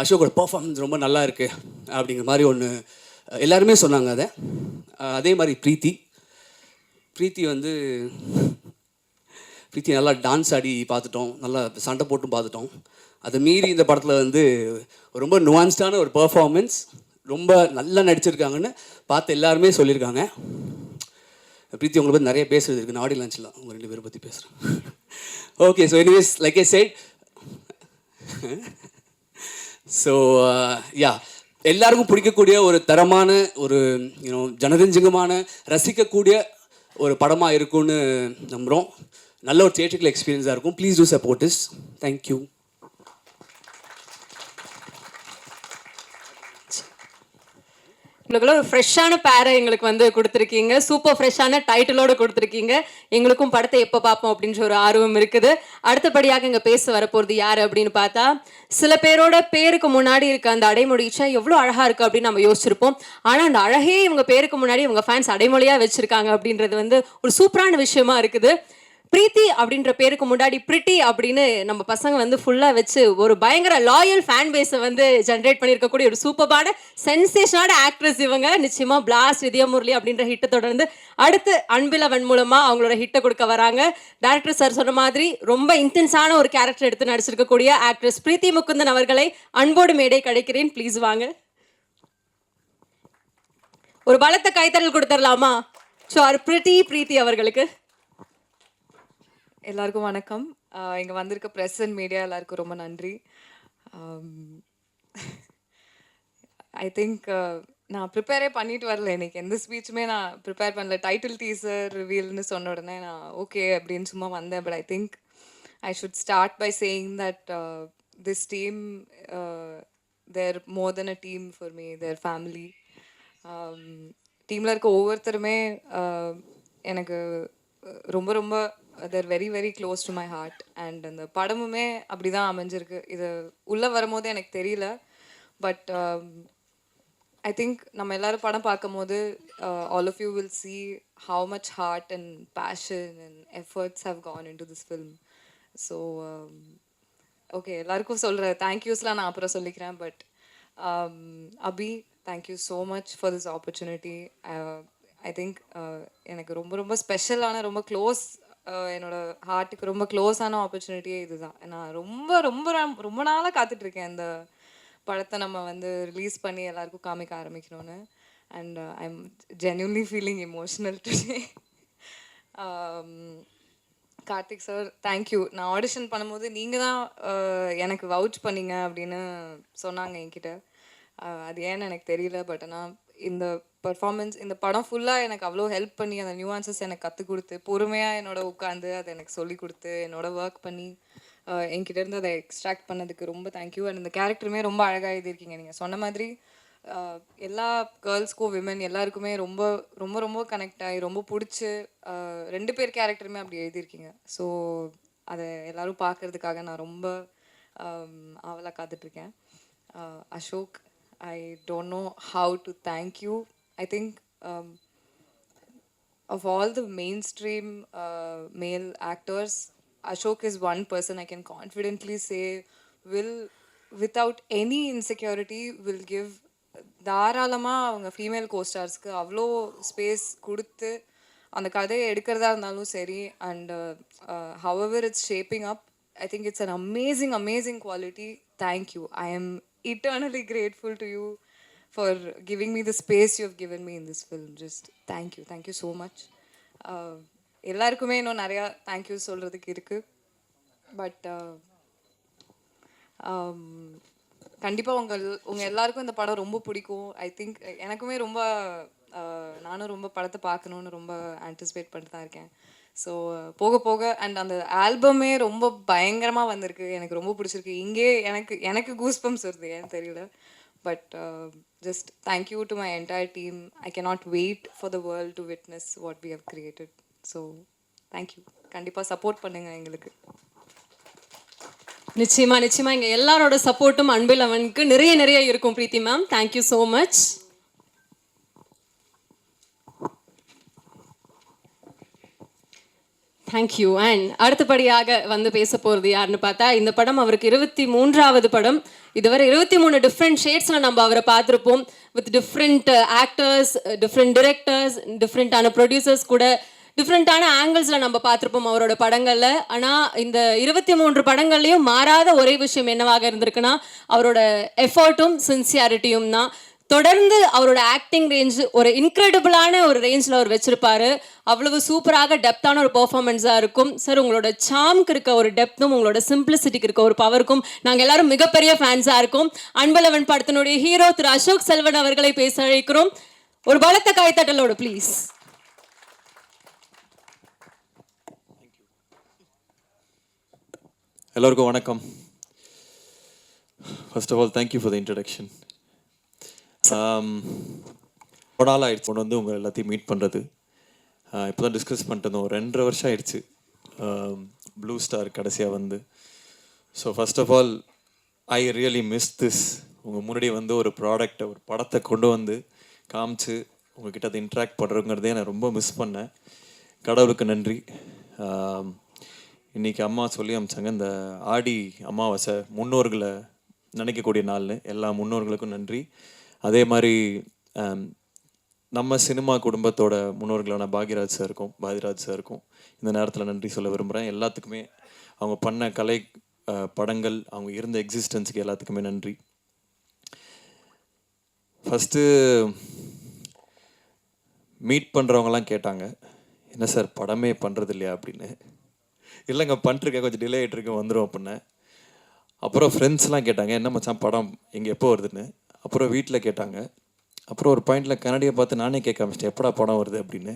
அசோக்கோட பர்ஃபார்மன்ஸ் ரொம்ப நல்லா இருக்குது அப்படிங்கிற மாதிரி ஒன்று எல்லாருமே சொன்னாங்க. அதே மாதிரி பிரீத்தி வந்து பிரீத்தி நல்லா டான்ஸ் ஆடி பார்த்துட்டோம், நல்லா சண்டை போட்டும் பார்த்துட்டோம். அதை மீறி இந்த படத்தில் வந்து ரொம்ப நுவான்ஸ்டான ஒரு பர்ஃபார்மன்ஸ், ரொம்ப நல்லா நடிச்சிருக்காங்கன்னு பார்த்து எல்லாருமே சொல்லியிருக்காங்க. பிரீத்தி உங்களை பற்றி நிறைய பேசுறது இருக்குது, நான் ஆடியோ லான்ச்சில் உங்கள் 2 பேரை பற்றி பேசுகிறேன். Okay, so anyways like I set, so yeah, எல்லாருக்கும் பிடிக்கக்கூடிய ஒரு தரமான, ஒரு ஜனரஞ்சகமான, ரசிக்கக்கூடிய ஒரு படமாக இருக்கும்னு நம்புகிறோம். நல்ல ஒரு தியேட்டரிக்கல் எக்ஸ்பீரியன்ஸாக இருக்கும். Please do support this. Thank you. உங்களுக்குள்ள ஒரு ஃப்ரெஷ்ஷான பேரை எங்களுக்கு வந்து கொடுத்துருக்கீங்க, சூப்பர் ஃப்ரெஷ்ஷான டைட்டிலோடு கொடுத்துருக்கீங்க. எங்களுக்கும் படத்தை எப்போ பார்ப்போம் அப்படின்ற ஒரு ஆர்வம் இருக்குது. அடுத்தபடியாக இங்கே பேச வரப்போகிறது யார் அப்படின்னு பார்த்தா, சில பேரோட பேருக்கு முன்னாடி இருக்க அந்த அடைமொழிச்சா எவ்வளோ அழகாக இருக்குது அப்படின்னு நம்ம யோசிச்சிருப்போம். ஆனால் அந்த அழகே இவங்க பேருக்கு முன்னாடி இவங்க ஃபேன்ஸ் அடைமொழியாக வச்சுருக்காங்க அப்படின்றது வந்து ஒரு சூப்பரான விஷயமா இருக்குது. பிரீத்தி அப்படின்ற பேருக்கு முன்னாடி பிரிட்டி அப்படின்னு நம்ம பசங்க வந்து ஃபுல்லாக வச்சு ஒரு பயங்கர லாயல் ஃபேன் பேஸை வந்து ஜென்ரேட் பண்ணியிருக்கக்கூடிய ஒரு சூப்பரான சென்சேஷனான ஆக்ட்ரஸ் இவங்க. நிச்சயமாக பிளாஸ்ட், இதயமுரளி அப்படின்ற ஹிட்டை தொடர்ந்து அடுத்து அன்பிலவன் மூலமாக அவங்களோட ஹிட்டை கொடுக்க வராங்க. டேரக்டர் சார் சொன்ன மாதிரி ரொம்ப இன்டென்ஸான ஒரு கேரக்டர் எடுத்து நடிச்சிருக்கக்கூடிய ஆக்ட்ரஸ் பிரீத்தி முகுந்தன் அவர்களை அன்போடு மேடை கிடைக்கிறேன். ப்ளீஸ் வாங்க. ஒரு பலத்த கைத்தறல் கொடுத்துடலாமா? ஸோ பிரீத்தி அவர்களுக்கு. எல்லாருக்கும் வணக்கம். இங்கே வந்திருக்க ப்ரெஸ் அண்ட் மீடியா எல்லாருக்கும் ரொம்ப நன்றி. ஐ திங்க் நான் ப்ரிப்பேரே பண்ணிட்டு வரல, இன்னைக்கு எந்த ஸ்பீச்சுமே நான் ப்ரிப்பேர் பண்ணல. டைட்டில் டீசர் ரிவீல்னு சொன்ன உடனே நான் ஓகே அப்படின்னு சும்மா வந்தேன். But I think I should start by saying that this team, they're more than a team for me, they're family. டீமில் இருக்க ஒவ்வொருத்தருமே எனக்கு ரொம்ப ரொம்ப they're very very close to my heart. And அந்த படமுமே அப்படி தான் அமைஞ்சிருக்கு. இது உள்ளே வரும்போது எனக்கு தெரியல, பட் ஐ திங்க் நம்ம எல்லோரும் படம் பார்க்கும் போது all of you will see how much hard and passion and efforts have gone in to this film. So okay, எல்லாருக்கும் சொல்கிற தேங்க்யூஸ்லாம் நான் அப்புறம் சொல்லிக்கிறேன். But Abhi, thank you so much for this opportunity. I think எனக்கு ரொம்ப ரொம்ப ஸ்பெஷலான, ரொம்ப க்ளோஸ், என்னோட ஹார்ட்டுக்கு ரொம்ப க்ளோஸான ஆப்பர்ச்சுனிட்டியே இதுதான். நான் ரொம்ப ரொம்ப ரொம்ப நாளாக காத்துட்ருக்கேன் இந்த படத்தை நம்ம வந்து ரிலீஸ் பண்ணி எல்லாருக்கும் காமிக்க ஆரம்பிக்கணும்னு. And I am genuinely feeling emotional today. Karthik sir, thank you. நான் ஆடிஷன் பண்ணும்போது நீங்கள் தான் எனக்கு வவுச் பண்ணீங்க அப்படின்னு சொன்னாங்க என்கிட்ட. அது ஏன்னு எனக்கு தெரியல, பட் ஆனால் இந்த பர்ஃபார்மன்ஸ், இந்த படம் ஃபுல்லாக எனக்கு அவ்வளோ ஹெல்ப் பண்ணி அந்த நியூஆன்சஸ் எனக்கு கற்றுக் கொடுத்து, பொறுமையாக என்னோட உட்காந்து அதை எனக்கு சொல்லி கொடுத்து, என்னோட ஒர்க் பண்ணி என்கிட்டேருந்து அதை எக்ஸ்ட்ராக்ட் பண்ணதுக்கு ரொம்ப தேங்க்யூ. அண்ட் இந்த கேரக்டருமே ரொம்ப அழகாக எழுதியிருக்கீங்க. நீங்கள் சொன்ன மாதிரி எல்லா கேர்ள்ஸ்க்கும், விமன் எல்லாருக்குமே ரொம்ப ரொம்ப ரொம்ப கனெக்ட் ஆகி ரொம்ப பிடிச்சி 2 பேர் கேரக்டருமே அப்படி எழுதியிருக்கீங்க. ஸோ அதை எல்லோரும் பார்க்குறதுக்காக நான் ரொம்ப ஆவலாக காத்துட்ருக்கேன். Ashok, I don't know how to thank you. I think of all the mainstream male actors, Ashok is one person I can confidently say will, without any insecurity, will give தாராளமாக அவங்க ஃபீமேல் கோஸ்டார்ஸ்க்கு அவ்வளோ space கொடுத்து அந்த கதையை எடுக்கிறதா இருந்தாலும் சரி. And however it's shaping up, I think it's an amazing quality. Thank you. I am eternally grateful to you for giving me the space you have given me in this film. Just thank you so much. எல்லாருக்குமே இன்னும் நிறையா thank you சொல்கிறதுக்கு இருக்குது. But கண்டிப்பாக உங்கள் எல்லாருக்கும் இந்த படம் ரொம்ப பிடிக்கும். ஐ திங்க் எனக்குமே ரொம்ப, நானும் ரொம்ப படத்தை பார்க்கணுன்னு ரொம்ப ஆன்டிசிபேட் பண்ணிட்டு தான் இருக்கேன். ஸோ போக போக அண்ட் அந்த ஆல்பமே ரொம்ப பயங்கரமாக வந்திருக்கு, எனக்கு ரொம்ப பிடிச்சிருக்கு. இங்கே எனக்கு கூஸ் பம்ப்ஸ் வருது, ஏன்னு தெரியல. But just thank you to my entire team. I cannot wait for the world to witness what we have created. So thank you. கண்டிப்பாக சப்போர்ட் பண்ணுங்கள் எங்களுக்கு. நிச்சயமா நிச்சயமா இங்க எல்லாரோட சப்போர்ட்டும் அன்பில் அவனுக்கு நிறைய நிறைய இருக்கும். Preethi ma'am, thank you so much. Thank you. And அடுத்தபடியாக வந்து பேச போகிறது யாருன்னு பார்த்தா, இந்த படம் அவருக்கு 23வது படம். இதுவரை 23 டிஃப்ரெண்ட் ஷேட்ஸில் நம்ம அவரை பார்த்துருப்போம். With different actors, different directors, டிஃப்ரெண்ட்டான ப்ரொடியூசர்ஸ் கூட டிஃப்ரெண்ட்டான ஆங்கிள்ஸில் நம்ம பார்த்துருப்போம் அவரோட படங்களில். ஆனால் இந்த 23 படங்கள்லையும் மாறாத ஒரே விஷயம் என்னவாக இருந்திருக்குன்னா அவரோட எஃபர்ட்டும் சின்சியாரிட்டியும் தான். தொடர்ந்து அவரோட ஆக்டிங் ரேஞ்சு ஒரு இன்க்ரெடிபிளான ஒரு ரேஞ்சில் அவர் வச்சிருப்பாரு. அவ்வளவு சூப்பராக டெப்த்தான ஒரு பெர்ஃபார்மன்ஸாக இருக்கும். சார், உங்களோட சாம்க்கு இருக்க ஒரு டெப்த்தும் உங்களோட சிம்பிளிசிட்டிக்கு இருக்க ஒரு பவருக்கும் நாங்கள் எல்லாரும் மிகப்பெரிய ஃபேன்ஸாக இருக்கோம். அன்பழகன் படத்தினுடைய ஹீரோ திரு அசோக் செல்வன் அவர்களை பேச அழைக்கிறோம். ஒரு பலத்த கைத்தட்டலோடு ப்ளீஸ். எல்லோருக்கும் வணக்கம். First of all thank you for the introduction. ரொம்ப நாள் ஆயிடுச்சு கொண்டு வந்து உங்கள் எல்லாத்தையும் மீட் பண்ணுறது. இப்போ தான் டிஸ்கஸ் பண்ணிட்டு இருந்தோம். 2.5 வருஷம் ஆயிடுச்சு ப்ளூ ஸ்டார் கடைசியாக வந்து. So first of all I really miss this. உங்கள் முன்னாடி வந்து ஒரு ப்ராடக்டை, ஒரு படத்தை கொண்டு வந்து காமிச்சு உங்ககிட்ட அதை இன்ட்ராக்ட் பண்ணுறோங்கிறதே நான் ரொம்ப மிஸ் பண்ணேன். கடவுளுக்கு நன்றி. இன்றைக்கி அம்மா சொல்லி அமிச்சாங்க, இந்த ஆடி அமாவாசை முன்னோர்களை நினைக்கக்கூடிய நாள்னு. எல்லா முன்னோர்களுக்கும் நன்றி. அதே மாதிரி நம்ம சினிமா குடும்பத்தோட முன்னோர்களான பாக்யராஜ் சாருக்கும் இந்த நேரத்தில் நன்றி சொல்ல விரும்புகிறேன். எல்லாத்துக்குமே அவங்க பண்ண கலை படங்கள், அவங்க இருந்த எக்ஸிஸ்டன்ஸுக்கு எல்லாத்துக்குமே நன்றி. ஃபஸ்ட்டு மீட் பண்ணுறவங்கலாம் கேட்டாங்க, என்ன சார் படமே பண்ணுறது இல்லையா அப்படின்னு. இல்லைங்க, பண்ணிட்டுருக்கேன், கொஞ்சம் டிலே ஆகிட்டுருக்கேன், வந்துடும் அப்படின்னு. அப்புறம் ஃப்ரெண்ட்ஸ்லாம் கேட்டாங்க, என்ன மச்சான் படம் இங்கே எப்போ வருதுன்னு. அப்புறம் வீட்டில் கேட்டாங்க. அப்புறம் ஒரு பாயிண்டில் கன்னடியை பார்த்து நானே கேட்க ஆரம்பிச்சிட்டேன், எப்படா படம் வருது அப்படின்னு.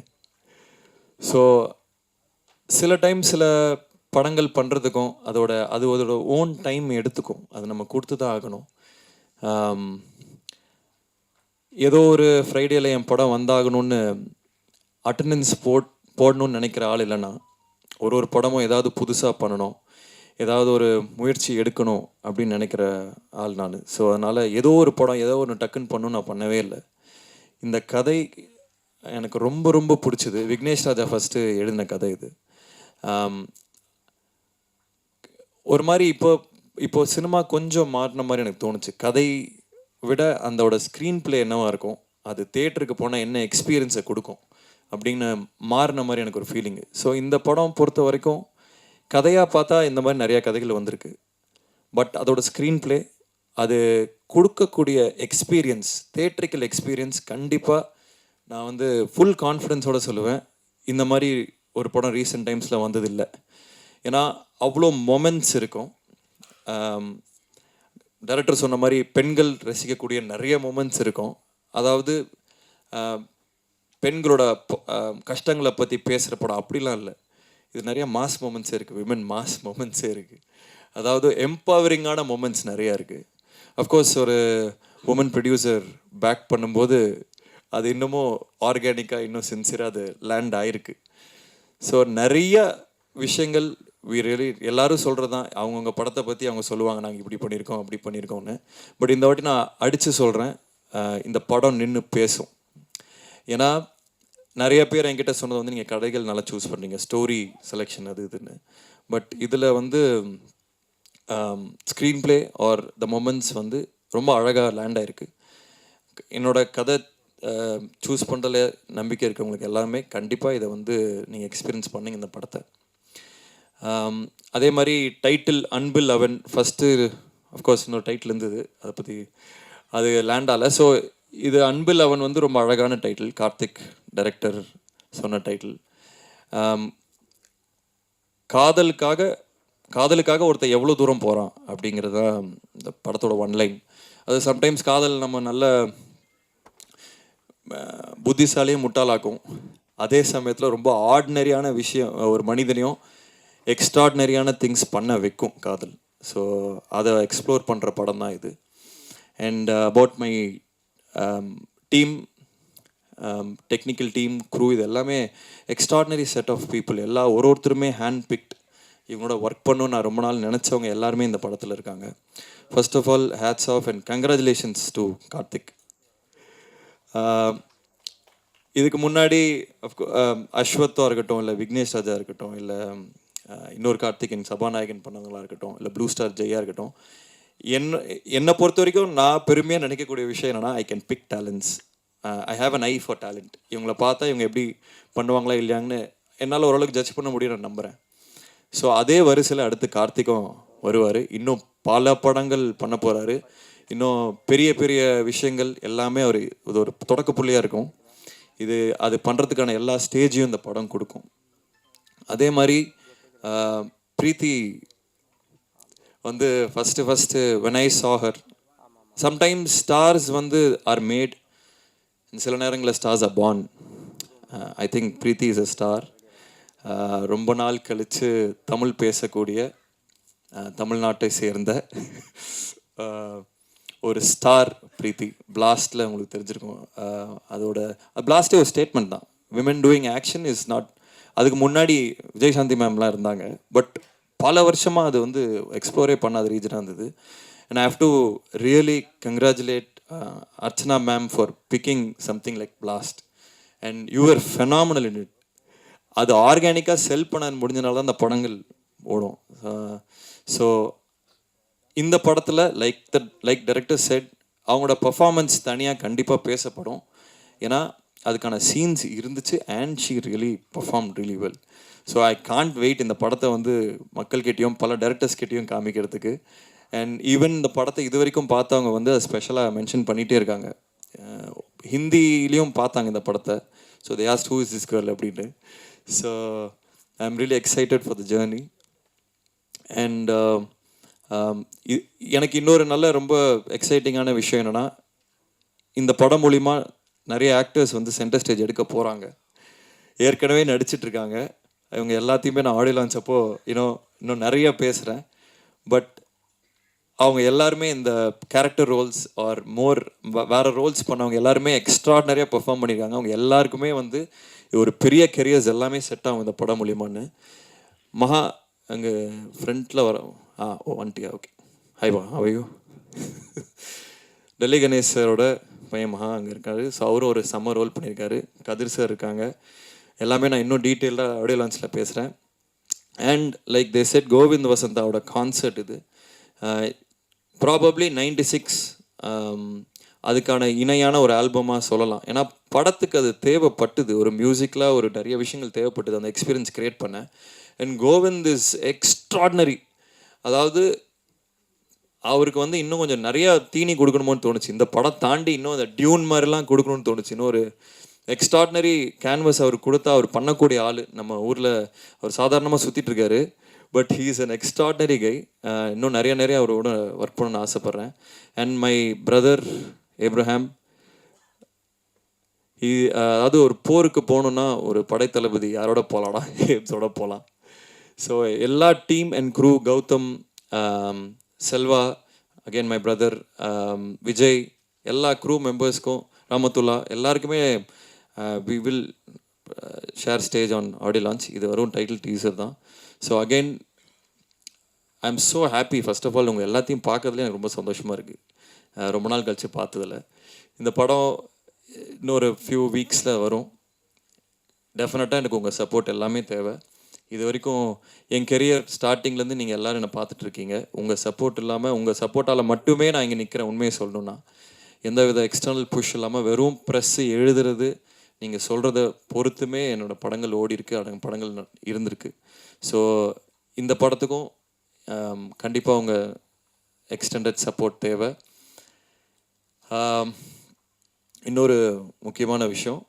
ஸோ சில டைம் சில படங்கள் பண்ணுறதுக்கும் அதோட ஓன் டைம் எடுத்துக்கும். அது நம்ம கொடுத்து தான் ஆகணும். ஏதோ ஒரு ஃப்ரைடேயில் என் படம் வந்தாகணும்னு அட்டண்டன்ஸ் போடணும்னு நினைக்கிற ஆள் இல்லைன்னா, ஒரு படமும் ஏதாவது புதுசாக பண்ணணும், ஏதாவது ஒரு முயற்சி எடுக்கணும் அப்படின்னு நினைக்கிற ஆள் நான். ஸோ அதனால் ஏதோ ஒரு படம் ஏதோ ஒன்று டக்குன்னு பண்ணணும் நான் பண்ணவே இல்லை. இந்த கதை எனக்கு ரொம்ப ரொம்ப பிடிச்சிது. விக்னேஷ் ராஜா ஃபஸ்ட்டு எழுதின கதை இது. ஒரு மாதிரி இப்போ சினிமா கொஞ்சம் மாறின மாதிரி எனக்கு தோணுச்சு. கதை விட அதோட ஸ்க்ரீன் பிளே என்னவா இருக்கும், அது தேட்டருக்கு போனால் என்ன எக்ஸ்பீரியன்ஸை கொடுக்கும் அப்படின்னு மாறின மாதிரி எனக்கு ஒரு ஃபீலிங்கு. ஸோ இந்த படம் பொறுத்த வரைக்கும் கதையாக பார்த்தா இந்த மாதிரி நிறையா கதைகள் வந்திருக்கு. பட் அதோட ஸ்க்ரீன் பிளே, அது கொடுக்கக்கூடிய எக்ஸ்பீரியன்ஸ், தேட்ரிக்கல் எக்ஸ்பீரியன்ஸ் கண்டிப்பாக நான் வந்து ஃபுல் கான்ஃபிடென்ஸோடு சொல்லுவேன், இந்த மாதிரி ஒரு படம் ரீசெண்ட் டைம்ஸில் வந்ததில்லை. ஏன்னா அவ்வளோ மொமெண்ட்ஸ் இருக்கும். டைரக்டர் சொன்ன மாதிரி பெண்கள் ரசிக்கக்கூடிய நிறைய மொமெண்ட்ஸ் இருக்கும். அதாவது பெண்களோட கஷ்டங்களை பற்றி பேசுகிற படம் அப்படிலாம் இல்லை. இது நிறைய மாஸ் மொமெண்ட்ஸே இருக்குது, விமன் மாஸ் மொமெண்ட்ஸே இருக்குது. அதாவது எம்பவரிங்கான மொமெண்ட்ஸ் நிறையா இருக்குது. அஃப்கோர்ஸ் ஒரு உமன் ப்ரொடியூசர் பேக் பண்ணும்போது அது இன்னமும் ஆர்கானிக்காக, இன்னும் சின்சியராக அது லேண்ட் ஆகிருக்கு. ஸோ நிறைய விஷயங்கள் எல்லாரும் சொல்கிறது தான், அவங்கவுங்க படத்தை பற்றி அவங்க சொல்லுவாங்க, நாங்கள் இப்படி பண்ணியிருக்கோம் அப்படி பண்ணியிருக்கோம்னு. பட் இந்த வாட்டி நான் அடித்து சொல்கிறேன், இந்த படம் நின்று பேசும். ஏன்னா நிறைய பேர் என்கிட்ட சொன்னது வந்து நீங்கள் கதைகள் நல்லா சூஸ் பண்ணுறீங்க, ஸ்டோரி செலெக்ஷன் அது இதுன்னு. பட் இதில் வந்து screen play R the moments வந்து ரொம்ப அழகாக லேண்ட் ஆகிருக்கு. என்னோடய கதை சூஸ் பண்ணுறதுல நம்பிக்கை இருக்கவங்களுக்கு எல்லாருமே கண்டிப்பாக இதை வந்து நீங்கள் எக்ஸ்பீரியன்ஸ் பண்ணுங்க இந்த படத்தை. அதே மாதிரி டைட்டில் அன்பில் அவன் ஃபஸ்ட்டு அஃப்கோர்ஸ் இன்னொரு டைட்டில் இருந்தது, அதை பற்றி அது லேண்ட் ஆகலை. ஸோ இது அன்பில் அவன் வந்து ரொம்ப அழகான டைட்டில், கார்த்திக் டைரக்டர் சொன்ன டைட்டில். காதலுக்காக ஒருத்தர் எவ்வளோ தூரம் போகிறான் அப்படிங்கிறது தான் இந்த படத்தோட ஒன்லைன். அது சம்டைம்ஸ் காதல் நம்ம நல்ல புத்திசாலியும் முட்டாளாக்கும், அதே சமயத்தில் ரொம்ப ஆர்டினரியான விஷயம் ஒரு மனிதனையும் எக்ஸ்ட்ராடினரியான திங்ஸ் பண்ண வைக்கும் காதல். ஸோ அதை எக்ஸ்ப்ளோர் பண்ணுற படம் தான் இது. And about my team, technical team crew இது எல்லாமே எக்ஸ்ட்ராடினரி செட் ஆஃப் பீப்புள். ஒருத்தருமே ஹேண்ட் பிக்ட். இவங்களோட ஒர்க் பண்ணணும்னு நான் ரொம்ப நாள் நினச்சவங்க எல்லாருமே இந்த படத்தில் இருக்காங்க. First of all hats off and congratulations to Karthik. இதுக்கு முன்னாடி அஸ்வத்தா இருக்கட்டும், இல்லை விக்னேஷ் ராஜா இருக்கட்டும், இல்லை இன்னொரு கார்த்திகன் சபாநாயகன் பண்ணவங்களா இருக்கட்டும், இல்லை ப்ளூ ஸ்டார் ஜெயா இருக்கட்டும், என்னை பொறுத்த வரைக்கும் நான் பெருமையாக நினைக்கக்கூடிய விஷயம் என்னென்னா, I can big talents. I have an I for talent. இவங்களை பார்த்தா இவங்க எப்படி பண்ணுவாங்களா இல்லையாங்கன்னு என்னால் ஓரளவுக்கு ஜட்ஜ் பண்ண முடியும், நான் நம்புகிறேன். ஸோ அதே வரிசையில் அடுத்து கார்த்திக்கும் வருவார். இன்னும் பல படங்கள் பண்ண போகிறாரு. இன்னும் பெரிய பெரிய விஷயங்கள் எல்லாமே அவர் இது ஒரு தொடக்க புள்ளியாக இருக்கும். அது பண்ணுறதுக்கான எல்லா ஸ்டேஜையும் இந்த படம் கொடுக்கும். அதே மாதிரி பிரீத்தி வந்து first when I saw her, sometimes stars வந்து ஆர் மேட், சில நேரங்களில் stars are born. I think Preethi is a star. ரொம்ப நாள் கழித்து தமிழ் பேசக்கூடிய தமிழ்நாட்டை சேர்ந்த ஒரு ஸ்டார் பிரீத்தி. பிளாஸ்டில் உங்களுக்கு தெரிஞ்சிருக்கும். பிளாஸ்டே ஒரு ஸ்டேட்மெண்ட் தான். Women doing action is not. அதுக்கு முன்னாடி விஜயசாந்தி மேம்லாம் இருந்தாங்க, பட் பல வருஷமாக அது வந்து எக்ஸ்ப்ளோரே பண்ணாத ரீஜனாக இருந்தது. And I have to really congratulate Archana ma'am for picking something like blast. And you are phenomenal in it. அது ஆர்கானிக்காக செல் பண்ண முடிஞ்சனால தான் அந்த படங்கள் ஓடும். ஸோ இந்த படத்தில் லைக் டைரக்டர் செட், அவங்களோட பர்ஃபார்மன்ஸ் தனியாக கண்டிப்பாக பேசப்படும். ஏன்னா அதுக்கான சீன்ஸ் இருந்துச்சு. And she really perform really well. So I can't wait இந்த படத்தை வந்து மக்கள்கிட்டையும் பல டைரக்டர்ஸ்கிட்டையும் காமிக்கிறதுக்கு. அண்ட் ஈவன் இந்த படத்தை இது வரைக்கும் பார்த்தவங்க வந்து அதை ஸ்பெஷலாக மென்ஷன் பண்ணிகிட்டே இருக்காங்க. ஹிந்திலையும் பார்த்தாங்க இந்த படத்தை. So they asked who is this girl அப்படின்னு. So I am really excited for the journey. And எனக்கு இன்னொரு நல்ல ரொம்ப எக்ஸைட்டிங்கான விஷயம் என்னென்னா, இந்த படம் மூலிமா நிறைய ஆக்டர்ஸ் வந்து சென்டர் ஸ்டேஜ் எடுக்க போகிறாங்க. ஏற்கனவே நடிச்சிட்ருக்காங்க. இவங்க எல்லாத்தையுமே நான் ஆடியோ லான்ச் அப்போ இன்னும் நிறைய பேசுகிறேன். பட் அவங்க எல்லாருமே இந்த கேரக்டர் ரோல்ஸ் ஆர் வேறு ரோல்ஸ் பண்ணவங்க எல்லாருமே எக்ஸ்ட்ராடினரியாக பெர்ஃபார்ம் பண்ணியிருக்காங்க. அவங்க எல்லாருக்குமே வந்து ஒரு பெரிய கெரியர்ஸ் எல்லாமே செட் ஆகும் இந்த படம் மூலியமான்னு. மகா அங்கே ஃப்ரண்ட்டில் வர வந்துட்டியா? ஓகே, ஹைவா அவையோ. டெல்லி கணேஷ் சாரோட பையன் மகா அங்கே இருக்காரு. ஸோ அவரும் ஒரு செம்ம ரோல் பண்ணியிருக்காரு. கதிர் சார் இருக்காங்க. எல்லாமே நான் இன்னும் டீட்டெயில்டாக ஆடியோ லான்ச்சில் பேசுகிறேன். And like they said, Govind வசந்தாவோட கான்சர்ட் இது ப்ராபப்ளி 96 அதுக்கான இணையான ஒரு ஆல்பமாக சொல்லலாம். ஏன்னா படத்துக்கு அது தேவைப்பட்டது. ஒரு மியூசிக்கில் ஒரு நிறைய விஷயங்கள் தேவைப்பட்டது அந்த எக்ஸ்பீரியன்ஸ் க்ரியேட் பண்ண. And Kovind is extraordinary. அதாவது அவருக்கு வந்து இன்னும் கொஞ்சம் நிறையா தீனி கொடுக்கணுமோன்னு தோணுச்சு. இந்த படம் தாண்டி இன்னும் அந்த டியூன் மாதிரிலாம் கொடுக்கணும்னு தோணுச்சு. இன்னும் ஒரு எக்ஸ்ட்ராடினரி கேன்வஸ் அவர் கொடுத்தா அவர் பண்ணக்கூடிய ஆள். நம்ம ஊரில் அவர் சாதாரணமாக சுற்றிட்டுருக்காரு. But he is an extraordinary guy. இன்னும் நிறைய அவரோட ஒர்க் பண்ணணும்னு ஆசைப்பட்றேன். அண்ட் மை பிரதர் ஏப்ரஹாம், அதாவது ஒரு போருக்கு போகணுன்னா ஒரு படைத்தளபதி யாரோட போகலாம்னா ஏப்ஸோட போகலாம். ஸோ எல்லா team and crew, Gautham, Selva, again my brother Vijay, எல்லா க்ரூ மெம்பர்ஸ்க்கும், ராமத்துல்லா எல்லாருக்குமே we will share stage on audio launch. இது வரும் டைட்டில் டீசர் தான். So again I am so happy. First of all உங்கள் எல்லாத்தையும் பார்க்கறதுல எனக்கு ரொம்ப சந்தோஷமாக இருக்குது. ரொம்ப நாள் கழித்து பார்த்ததில். இந்த படம் இன்னொரு ஃபியூ வீக்ஸில் வரும். டெஃபினட்டாக எனக்கு உங்கள் சப்போர்ட் எல்லாமே தேவை. இது வரைக்கும் என் கெரியர் ஸ்டார்டிங்லேருந்து நீங்கள் எல்லோரும் என்னை பார்த்துட்ருக்கீங்க. உங்கள் சப்போர்ட் இல்லாமல், உங்கள் சப்போர்ட்டால் மட்டுமே நான் இங்கே நிற்கிறேன். உண்மையை சொல்லணுன்னா எந்த வித எக்ஸ்டர்னல் புஷ் இல்லாமல் வெறும் ப்ரெஸ்ஸு எழுதுறது, நீங்கள் சொல்கிறத பொறுத்துமே என்னோடய படங்கள் ஓடி இருக்குது, படங்கள் இருந்திருக்கு. ஸோ இந்த படத்துக்கும் கண்டிப்பாக உங்கள் எக்ஸ்டெண்டட் சப்போர்ட் தேவை. இன்னொரு முக்கியமான விஷயம்,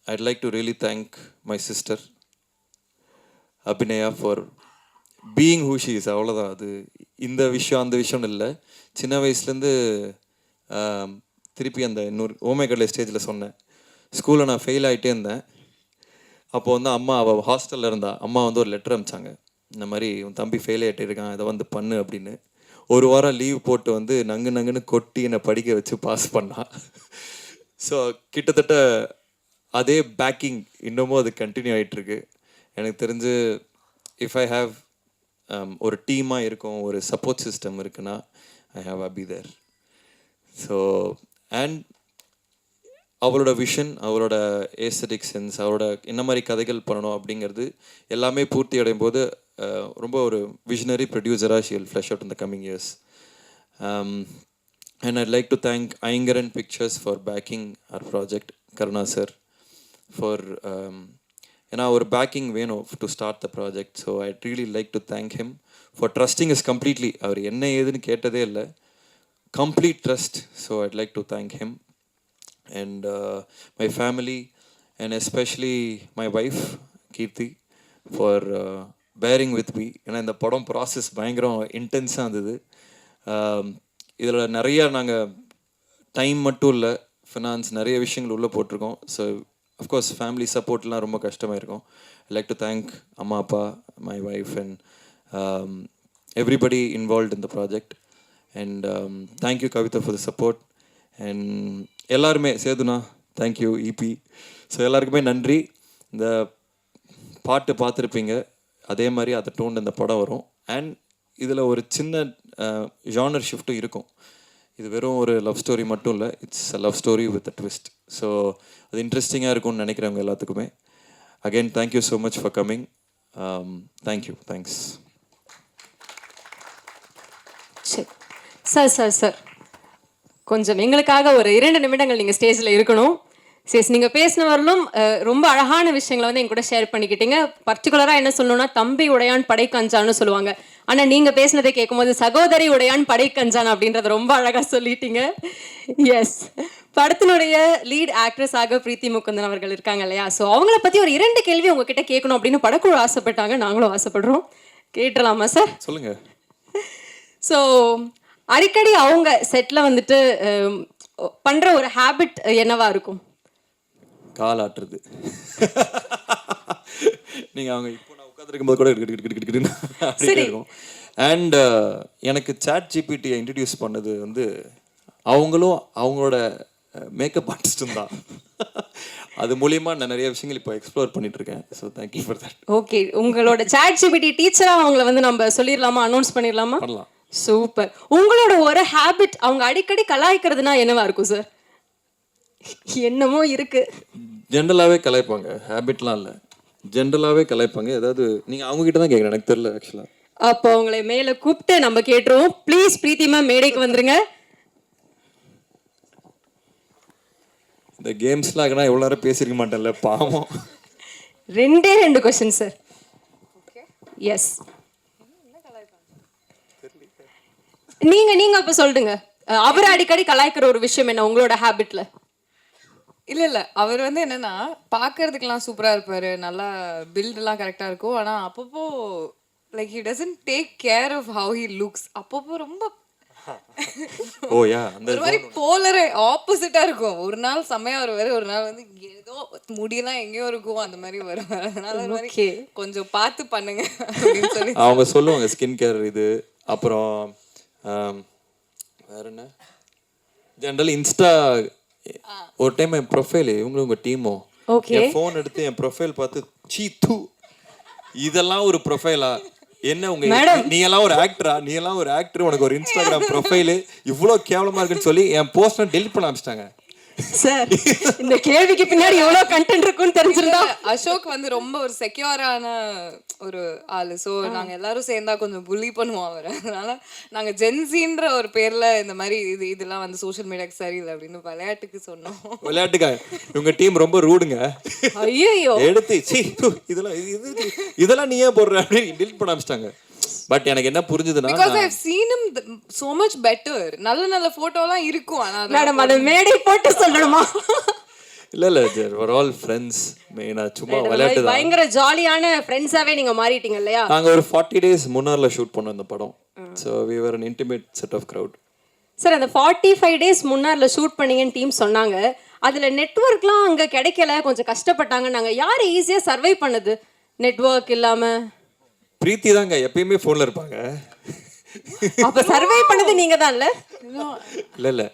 I'd like to really thank my sister Abhinaya for being who she is. அவ்வளோதான். அது இந்த விஷயம் அந்த விஷயம்னு இல்லை. சின்ன வயசுலேருந்து திருப்பி அந்த இன்னொரு ஓமேகடலை ஸ்டேஜில் சொன்னேன். ஸ்கூலில் நான் ஃபெயில் ஆகிட்டே இருந்தேன். அப்போது வந்து அம்மா, அவள் ஹாஸ்டலில் இருந்தா, அம்மா வந்து ஒரு லெட்டர் அனுப்பிச்சாங்க. இந்த மாதிரி உன் தம்பி ஃபெயில் ஆகிட்டே இருக்கான், இதை வந்து பண்ணு அப்படின்னு. ஒரு வாரம் லீவ் போட்டு வந்து நங்குன்னு கொட்டி என்னை படிக்க வச்சு பாஸ் பண்ணா. ஸோ கிட்டத்தட்ட அதே பேக்கிங் இன்னமும் அது கண்டினியூ ஆகிட்டுருக்கு. எனக்கு தெரிஞ்சு இஃப் ஐ ஹாவ் ஒரு டீமாக இருக்கும், ஒரு சப்போர்ட் சிஸ்டம் இருக்குன்னா I have Abhi there. So and அவளோட விஷன், அவரோட ஏஸ்தட்டிக் சென்ஸ், அவரோட என்ன மாதிரி கதைகள் பண்ணணும் அப்படிங்கிறது எல்லாமே பூர்த்தி அடையும் போது ரொம்ப ஒரு விஷனரி ப்ரொடியூசராக she will flush out in the coming years. And I'd like to thank Ayangaran Pictures for backing our project, Karuna sir, for our backing வேணும் to start the project. So I'd really like to thank him for trusting us completely. அவர் என்ன ஏதுன்னு கேட்டதே இல்லை, complete trust. So I'd like to thank him and my family and especially my wife Kirti for bearing with me. ஏன்னா இந்த படம் process பயங்கரம் இன்டென்ஸாக இருந்தது. இதில் நிறையா நாங்கள் டைம் மட்டும் இல்லை, ஃபினான்ஸ் நிறைய விஷயங்கள் உள்ளே போட்டிருக்கோம். ஸோ அஃப்கோர்ஸ் ஃபேமிலி சப்போர்ட்லாம் ரொம்ப கஷ்டமாக இருக்கும். ஐ லைக் டு தேங்க் அம்மா அப்பா, my wife and everybody involved in the project. And thank you Kavitha for the support. And எல்லாருமே சேதுனா தேங்க்யூ, இபி. ஸோ எல்லாருக்குமே நன்றி. இந்த பாட்டு பார்த்துருப்பீங்க, அதே மாதிரி அதை டோன் இந்த படம் வரும். அண்ட் இதில் ஒரு சின்ன ஜானர் ஷிஃப்ட்டும் இருக்கும். இது வெறும் ஒரு லவ் ஸ்டோரி மட்டும் இல்லை, it's a love story with a twist. So அது இன்ட்ரெஸ்டிங்காக இருக்கும்னு நினைக்கிறவங்க எல்லாத்துக்குமே. Again thank you so much for coming. Thank you, thanks. Sir கொஞ்சம் எங்களுக்காக ஒரு 2 நிமிடங்கள் நீங்கள் ஸ்டேஜில் இருக்கணும். சரி, நீங்கள் பேசினவர்களும் ரொம்ப அழகான விஷயங்களை வந்து என் கூட ஷேர் பண்ணிக்கிட்டீங்க. பர்டிகுலராக என்ன சொல்லணும்னா, தம்பி உடையான் படை கஞ்சான்னு சொல்லுவாங்க. ஆனால் நீங்கள் பேசினதை கேட்கும்போது சகோதரி உடையான் படை கஞ்சான் அப்படின்றத ரொம்ப அழகாக சொல்லிட்டீங்க. எஸ், படத்தினுடைய லீட் ஆக்ட்ரஸாக பிரீத்தி முகுந்தன் அவர்கள் இருக்காங்க இல்லையா? ஸோ அவங்கள பற்றி ஒரு 2 கேள்வி உங்ககிட்ட கேட்கணும் அப்படின்னு படக்குழு ஆசைப்பட்டாங்க, நாங்களும் ஆசைப்படுறோம். கேட்டலாமா சார்? சொல்லுங்கள். ஸோ அடிக்கடி அவங்க செட்டில் வந்துட்டு பண்ணுற ஒரு ஹேபிட் என்னவா இருக்கும்? கால் ஆட்டுறது. நீங்கள் அவங்க இப்போ நான் உட்காந்துருக்கும் போது கூட இருக்கும். அண்ட் எனக்கு சாட் ஜிபிடியை இன்ட்ரடியூஸ் பண்ணது வந்து அவங்களும் அவங்களோட மேக்கப் ஆர்டிஸ்ட்டும் தான். அது மூலியமாக நான் நிறைய விஷயங்கள் இப்போ எக்ஸ்ப்ளோர் பண்ணிட்டு இருக்கேன். So thank you for that. Okay, உங்களோட சாட் ஜிபிடி டீச்சராக அவங்கள வந்து நம்ம சொல்லிடலாமா, அனௌன்ஸ் பண்ணிடலாமா? பண்ணலாம். சூப்பர். உங்களோட ஒரு ஹேபிட் அவங்க அடிக்கடி கலாய்க்கிறதுனா என்னவா இருக்கும் சார்? என்னமோ இருக்கு. ஜென்ரலாகவே கலாய்ப்பாங்க, ஹேபிட்லாம் இல்லை, ஜென்ரலாகவே கலாய்ப்பாங்க. ஏதாவது நீங்கள் அவங்ககிட்ட தான் கேட்குறேன், எனக்கு தெரியல ஆக்சுவலாக. அப்போ அவங்களை மேலே கூப்பிட்டு நம்ம கேட்டுருவோம். ப்ளீஸ் பிரீத்தி மேம் மேடைக்கு வந்துருங்க. இந்த கேம்ஸ்லாம் ஆகினா எவ்வளோ நேரம் பேசியிருக்க மாட்டேன்ல, பாவம். 2 கொஸ்டின் சார். எஸ், நீங்க அப்ப சொல்லுங்க. அவர் அடிக்கடி கலாய்க்கிற ஒரு விஷயம் என்ன உங்களோட ஹேபிட்ல? இல்ல அவர் வந்து என்னன்னா, பார்க்கறதுக்கெல்லாம் சூப்பரா இருப்பாரு, நல்லா பில்டெல்லாம் கரெக்டா இருக்கும். ஆனா அப்பப்போ like he doesn't take care of how he looks. அப்பப்போ ரொம்ப அந்த ஒரு மாதிரி போலரே ஆப்போசிட்டா இருக்கும். ஒரு நாள் செம்மையா வருவாரு, ஒரு நாள் வந்து ஏதோ முடியெல்லாம் எங்கேயோ இருக்கும், அந்த மாதிரி வருவாரு. அதனால ஒரு மாதிரி கொஞ்சம் பார்த்து பண்ணுங்க அப்படின்னு சொல்லி அவங்க சொல்லுவாங்க. ஸ்கின் கேர் இது, அப்புறம் வேற என்ன, ஜென்ரல் இன்ஸ்டா. ஒரு டைம் என் ப்ரொஃபைல் இவங்களும் உங்கள் டீமும் என் ஃபோன் எடுத்து என் ப்ரொஃபைல் பார்த்து சீ தூ இதெல்லாம் ஒரு ப்ரொஃபைலா, என்ன உங்க நீ எல்லாம் ஒரு ஆக்டரா, நீ எல்லாம் ஒரு ஆக்டர், உனக்கு ஒரு இன்ஸ்டாகிராம் ப்ரொஃபைல் இவ்வளோ கேவலமா இருக்குன்னு சொல்லி என் போஸ்ட் டெலிட் பண்ண ஆரம்பிச்சிட்டாங்க. சார், இந்த கேள்விக்கு பின்னாடி எவ்வளவு கண்டென்ட் இருக்குன்னு தெரிஞ்சிருந்தா. அசோக் வந்து ரொம்ப ஒரு செக்யூரான ஒரு ஆளு. ஸோ நாங்க எல்லாரும் சேர்ந்தா கொஞ்சம் புள்ளி பண்ணுவோம் அவரை. அதனால நாங்க ஜென்சின்ற ஒரு பேர்ல இந்த மாதிரி இதெல்லாம் வந்து சோஷியல் மீடியாக்கு சரியில்லை அப்படின்னு விளையாட்டுக்கு சொன்னோம். விளையாட்டுக்கா உங்க டீம் ரொம்ப ரூடுங்க. ஐயோ, எடுத்து இதெல்லாம் நீ ஏன் போடுற அப்படின்னு டெலிட் பண்ண ஆரம்பிச்சிட்டாங்க. பட் எனக்கு என்ன புரிஞ்சதுன்னா, because I've seen him so much better. நல்ல போட்டோலாம் இருக்கும். ஆனா மேடம் அத மேடை போட்டு சொல்லணுமா? இல்ல we're all friends. மெயினா சும்மா விளையாட்டு தான். பயங்கர ஜாலியான ஃப்ரெண்ட்ஸாவே நீங்க மாறிட்டீங்க இல்லையா? நாங்க ஒரு 40 days முன்னார்ல ஷூட் பண்ணோம் இந்த படம். So we were an intimate set of crowd. Sir, அந்த 45 days முன்னார்ல ஷூட் பண்ணீங்கன்னு டீம் சொன்னாங்க. அதுல நெட்வொர்க்லாம் அங்க கிடைக்கல, கொஞ்சம் கஷ்டப்பட்டாங்க. நாங்க யார் ஈஸியா சர்வை பண்ணது நெட்வொர்க் இல்லாம? பிரீத்தி தாங்க எப்பயுமே ஃபோனில் இருப்பாங்க. அப்ப சர்வே பண்ணது நீங்க தான்ல? இல்லை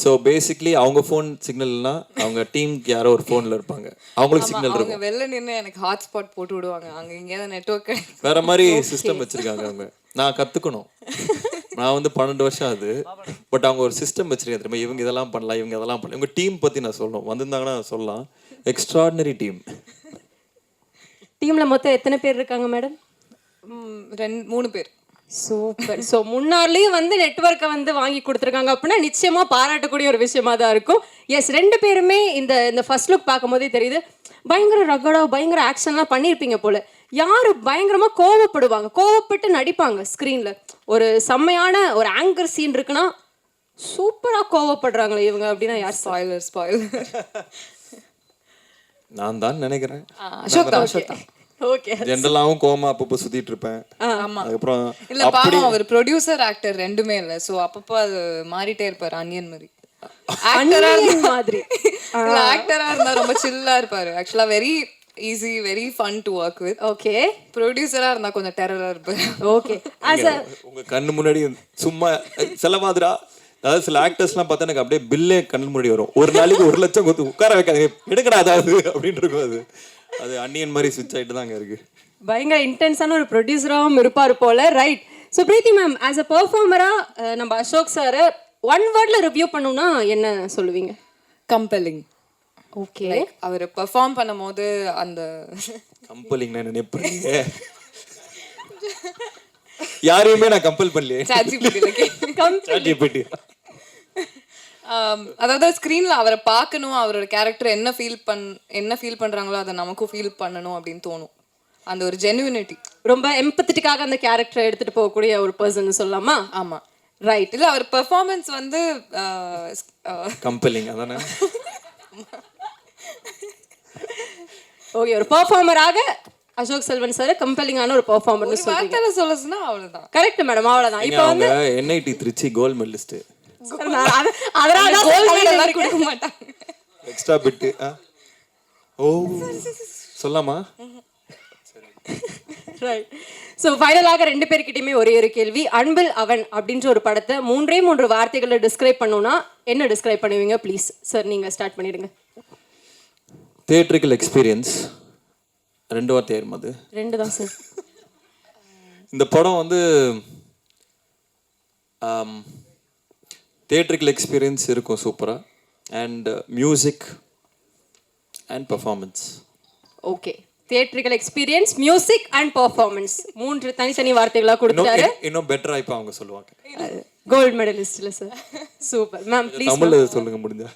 ஸோ பேசிக்லி அவங்க ஃபோன் சிக்னல்னா அவங்க டீமுக்கு யாரோ ஒரு ஃபோனில் இருப்பாங்க, அவங்களுக்கு சிக்னல் அவங்க இருக்கும். வெளில நின்று எனக்கு ஹாட்ஸ்பாட் போட்டு விடுவாங்க, அங்கே எங்கேயாவது நெட்ஒர்க் வேற மாதிரி சிஸ்டம் வச்சிருக்காங்க அவங்க. நான் கற்றுக்கணும். நான் வந்து 12 வருஷம் ஆகுது. பட் அவங்க ஒரு சிஸ்டம் வச்சிருக்காங்க தெரியுமா, இவங்க இதெல்லாம் பண்ணலாம், இவங்க இதெல்லாம் பண்ணலாம். இவங்க டீம் பற்றி நான் சொல்லணும், வந்திருந்தாங்கன்னா சொல்லலாம். Extraordinary team. டீம்ல மொத்தம் எத்தனை பேர் இருக்காங்க மேடம்? 3 பேர். சூப்பர். ஸோ முன்னாடியும் வந்து நெட்வொர்க்கை வந்து வாங்கி கொடுத்துருக்காங்க அப்படின்னா நிச்சயமா பாராட்டக்கூடிய ஒரு விஷயமா தான் இருக்கும். எஸ், 2 பேருமே இந்த ஃபர்ஸ்ட் லுக் பார்க்கும் போதே தெரியுது பயங்கர ரகடா பயங்கர ஆக்ஷன்லாம் பண்ணியிருப்பீங்க போல. யாரு பயங்கரமா கோவப்படுவாங்க, கோவப்பட்டு நடிப்பாங்க ஸ்க்ரீன்ல. ஒரு செம்மையான ஒரு ஆங்கர் சீன் இருக்குன்னா சூப்பரா கோவப்படுறாங்களே இவங்க அப்படின்னா யார்? ஸ்பாயிலர் நான் தான் நினைக்கிறேன். அசோக் தான். ஓகே. ஜென்ரலாகவும் கோமா அப்பப்போ சுத்திட்டு இருப்பேன். அதுக்கப்புறம் இல்ல பாவம் அவர் ப்ரொடியூசர் ஆக்டர் ரெண்டுமே இல்ல, சோ அப்பப்போ அது மாறிட்டே இருப்பாரு, அனியன் மாதிரி. ஆக்டரா மாதிரி இல்ல, ஆக்டரா இருந்தா ரொம்ப சில்லா இருப்பாரு. Actually very easy, very fun to work with. Okay. ப்ரொடியூசரா இருந்தா கொஞ்சம் டெரரா இருப்பாரு. ஓகே. உங்க கண்ணு முன்னாடி சும்மா செலவாதுரா. அதாவது சில ஆக்டர்ஸ்லாம் பார்த்தா எனக்கு அப்படியே பில்லே கண்ணு முன்னாடி வரும். ஒரு நாளைக்கு 1 லட்சம் கொடுத்து உட்கார வைக்காது, எடுக்கடா அதாவது அப்படின்னு இருக்கும். அது அன்னியன் மாதிரி ஸ்விட்ச் ஆகிட்டு தாங்க இருக்கு. பயங்கர இன்டென்ஸான ஒரு ப்ரொடியூசராகவும் இருப்பார் போல. Right. So Preethi ma'am, as a பெர்ஃபார்மரா நம்ம அசோக் சாரை 1 வேர்ட்ல ரிவ்யூ பண்ணணும்னா என்ன சொல்லுவீங்க? கம்பெல்லிங். ஓகே. அவர் பெர்ஃபார்ம் பண்ணும்போது அந்த கம்பெல்லிங் நான் நினைப்பேன். யாரையுமே நான் கம்பல் பண்ணலையே. சாட்ஜிபிடி. அதாவது ஸ்க்ரீன்ல அவரை பார்க்கணும், அவரோட கேரக்டர் என்ன ஃபீல் பண்றாங்களோ அதை நமக்கும் ஃபீல் பண்ணணும் அப்படின்னு தோணும். அந்த ஒரு ஜெனுவினிட்டி, ரொம்ப எம்பத்தட்டிக்காக அந்த கேரக்டரை எடுத்துட்டு போகக்கூடிய ஒரு பர்சன் சொல்லலாமா? ஆமா ரைட். இல்ல அவர் பெர்ஃபார்மன்ஸ் வந்து கம்பெல்லிங் அதானே. ஓகே, ஒரு பெர்ஃபார்மராக அசோக் செல்வன் சார் கம்பெல்லிங்கான ஒரு பெர்ஃபார்மர்னு சொல்றீங்க. வார்த்தையில சொல்லணும்னா அவ்வளவுதான். கரெக்ட் மேடம், அவ்வளவுதான். இப்போ வந்து NIT திருச்சி கோல்ட் மெடலிஸ்ட். அதனால கோல்ட் மெடல் கொடுக்க மாட்டாங்க. Extra bit. ஓ சொல்லாமா? ரைட். ஸோ ஃபைனலாக 2 பேர்கிட்டயுமே ஒரே ஒரு கேள்வி. அன்பில் அவன் அப்படின்ற ஒரு படத்தை 3 வார்த்தைகளை டிஸ்கிரைப் பண்ணணும்னா என்ன டிஸ்கிரைப் பண்ணுவீங்க? ப்ளீஸ் சார், நீங்க ஸ்டார்ட் பண்ணிடுங்க. Theatrical experience. 2 வார்த்தை ஆயிருமா? அது 2 தான் சார். இந்த படம் வந்து தியேட்ரிக்கல் எக்ஸ்பீரியன்ஸ் இருக்கும் சூப்பராக. And music and performance. Okay, theatrical experience, music and performance 3 தனித்தனி வார்த்தைகளாக கொடுத்தாரு. இன்னும் பெட்டரா இப்போ அவங்க சொல்லுவாங்க. கோல்ட் மெடலிஸ்ட்ல சார். சூப்பர் மேம், ப்ளீஸ் தமிழ்ல சொல்லுங்க முடிஞ்சா.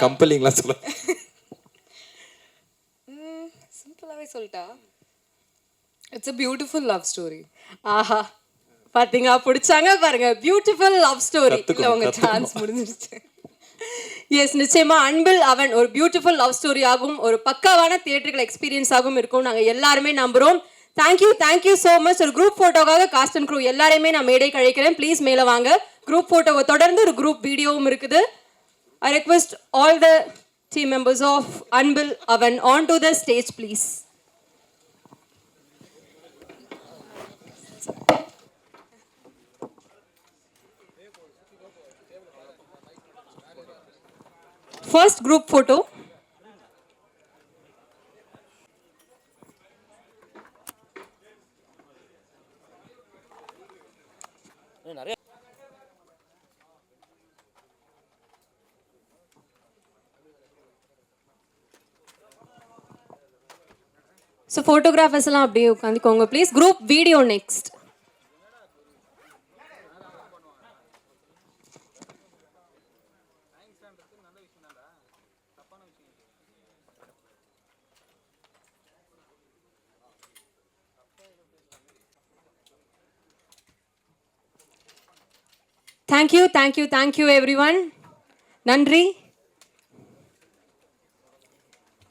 கம்பெல்லிங்லாம் சொல்ல. சிம்பிளாவே சொல்லிட்டா, it's a beautiful love story. ஆஹா, பாத்தீங்க, பிடிச்சாங்க பாருங்க. Beautiful love story. இல்ல உங்க சான்ஸ் முடிஞ்சிருச்சு. எஸ், நிச்சயமா அன்பில் அவன் ஒரு பியூட்டிஃபுல் லவ் ஸ்டோரி ஆகும், ஒரு பக்காவான தியேட்டரிக்கல் எக்ஸ்பீரியன்ஸ் ஆகும் இருக்கும் நாங்க எல்லாருமே நம்புறோம். Thank you so much. ஒரு குரூப் போட்டோக்காக காஸ்ட் அண்ட் க்ரூ எல்லாரையுமே நான் மேடை கழிக்கிறேன். ப்ளீஸ் மேலே வாங்க. குரூப் போட்டோவை தொடர்ந்து ஒரு குரூப் வீடியோவும் இருக்குது. I request all the team members of Anbil Avan on to the stage please. First group photo. So photographers எல்லாம் அப்படியே உட்காந்துக்கோங்க please. Group video next. Thank you everyone. நன்றி.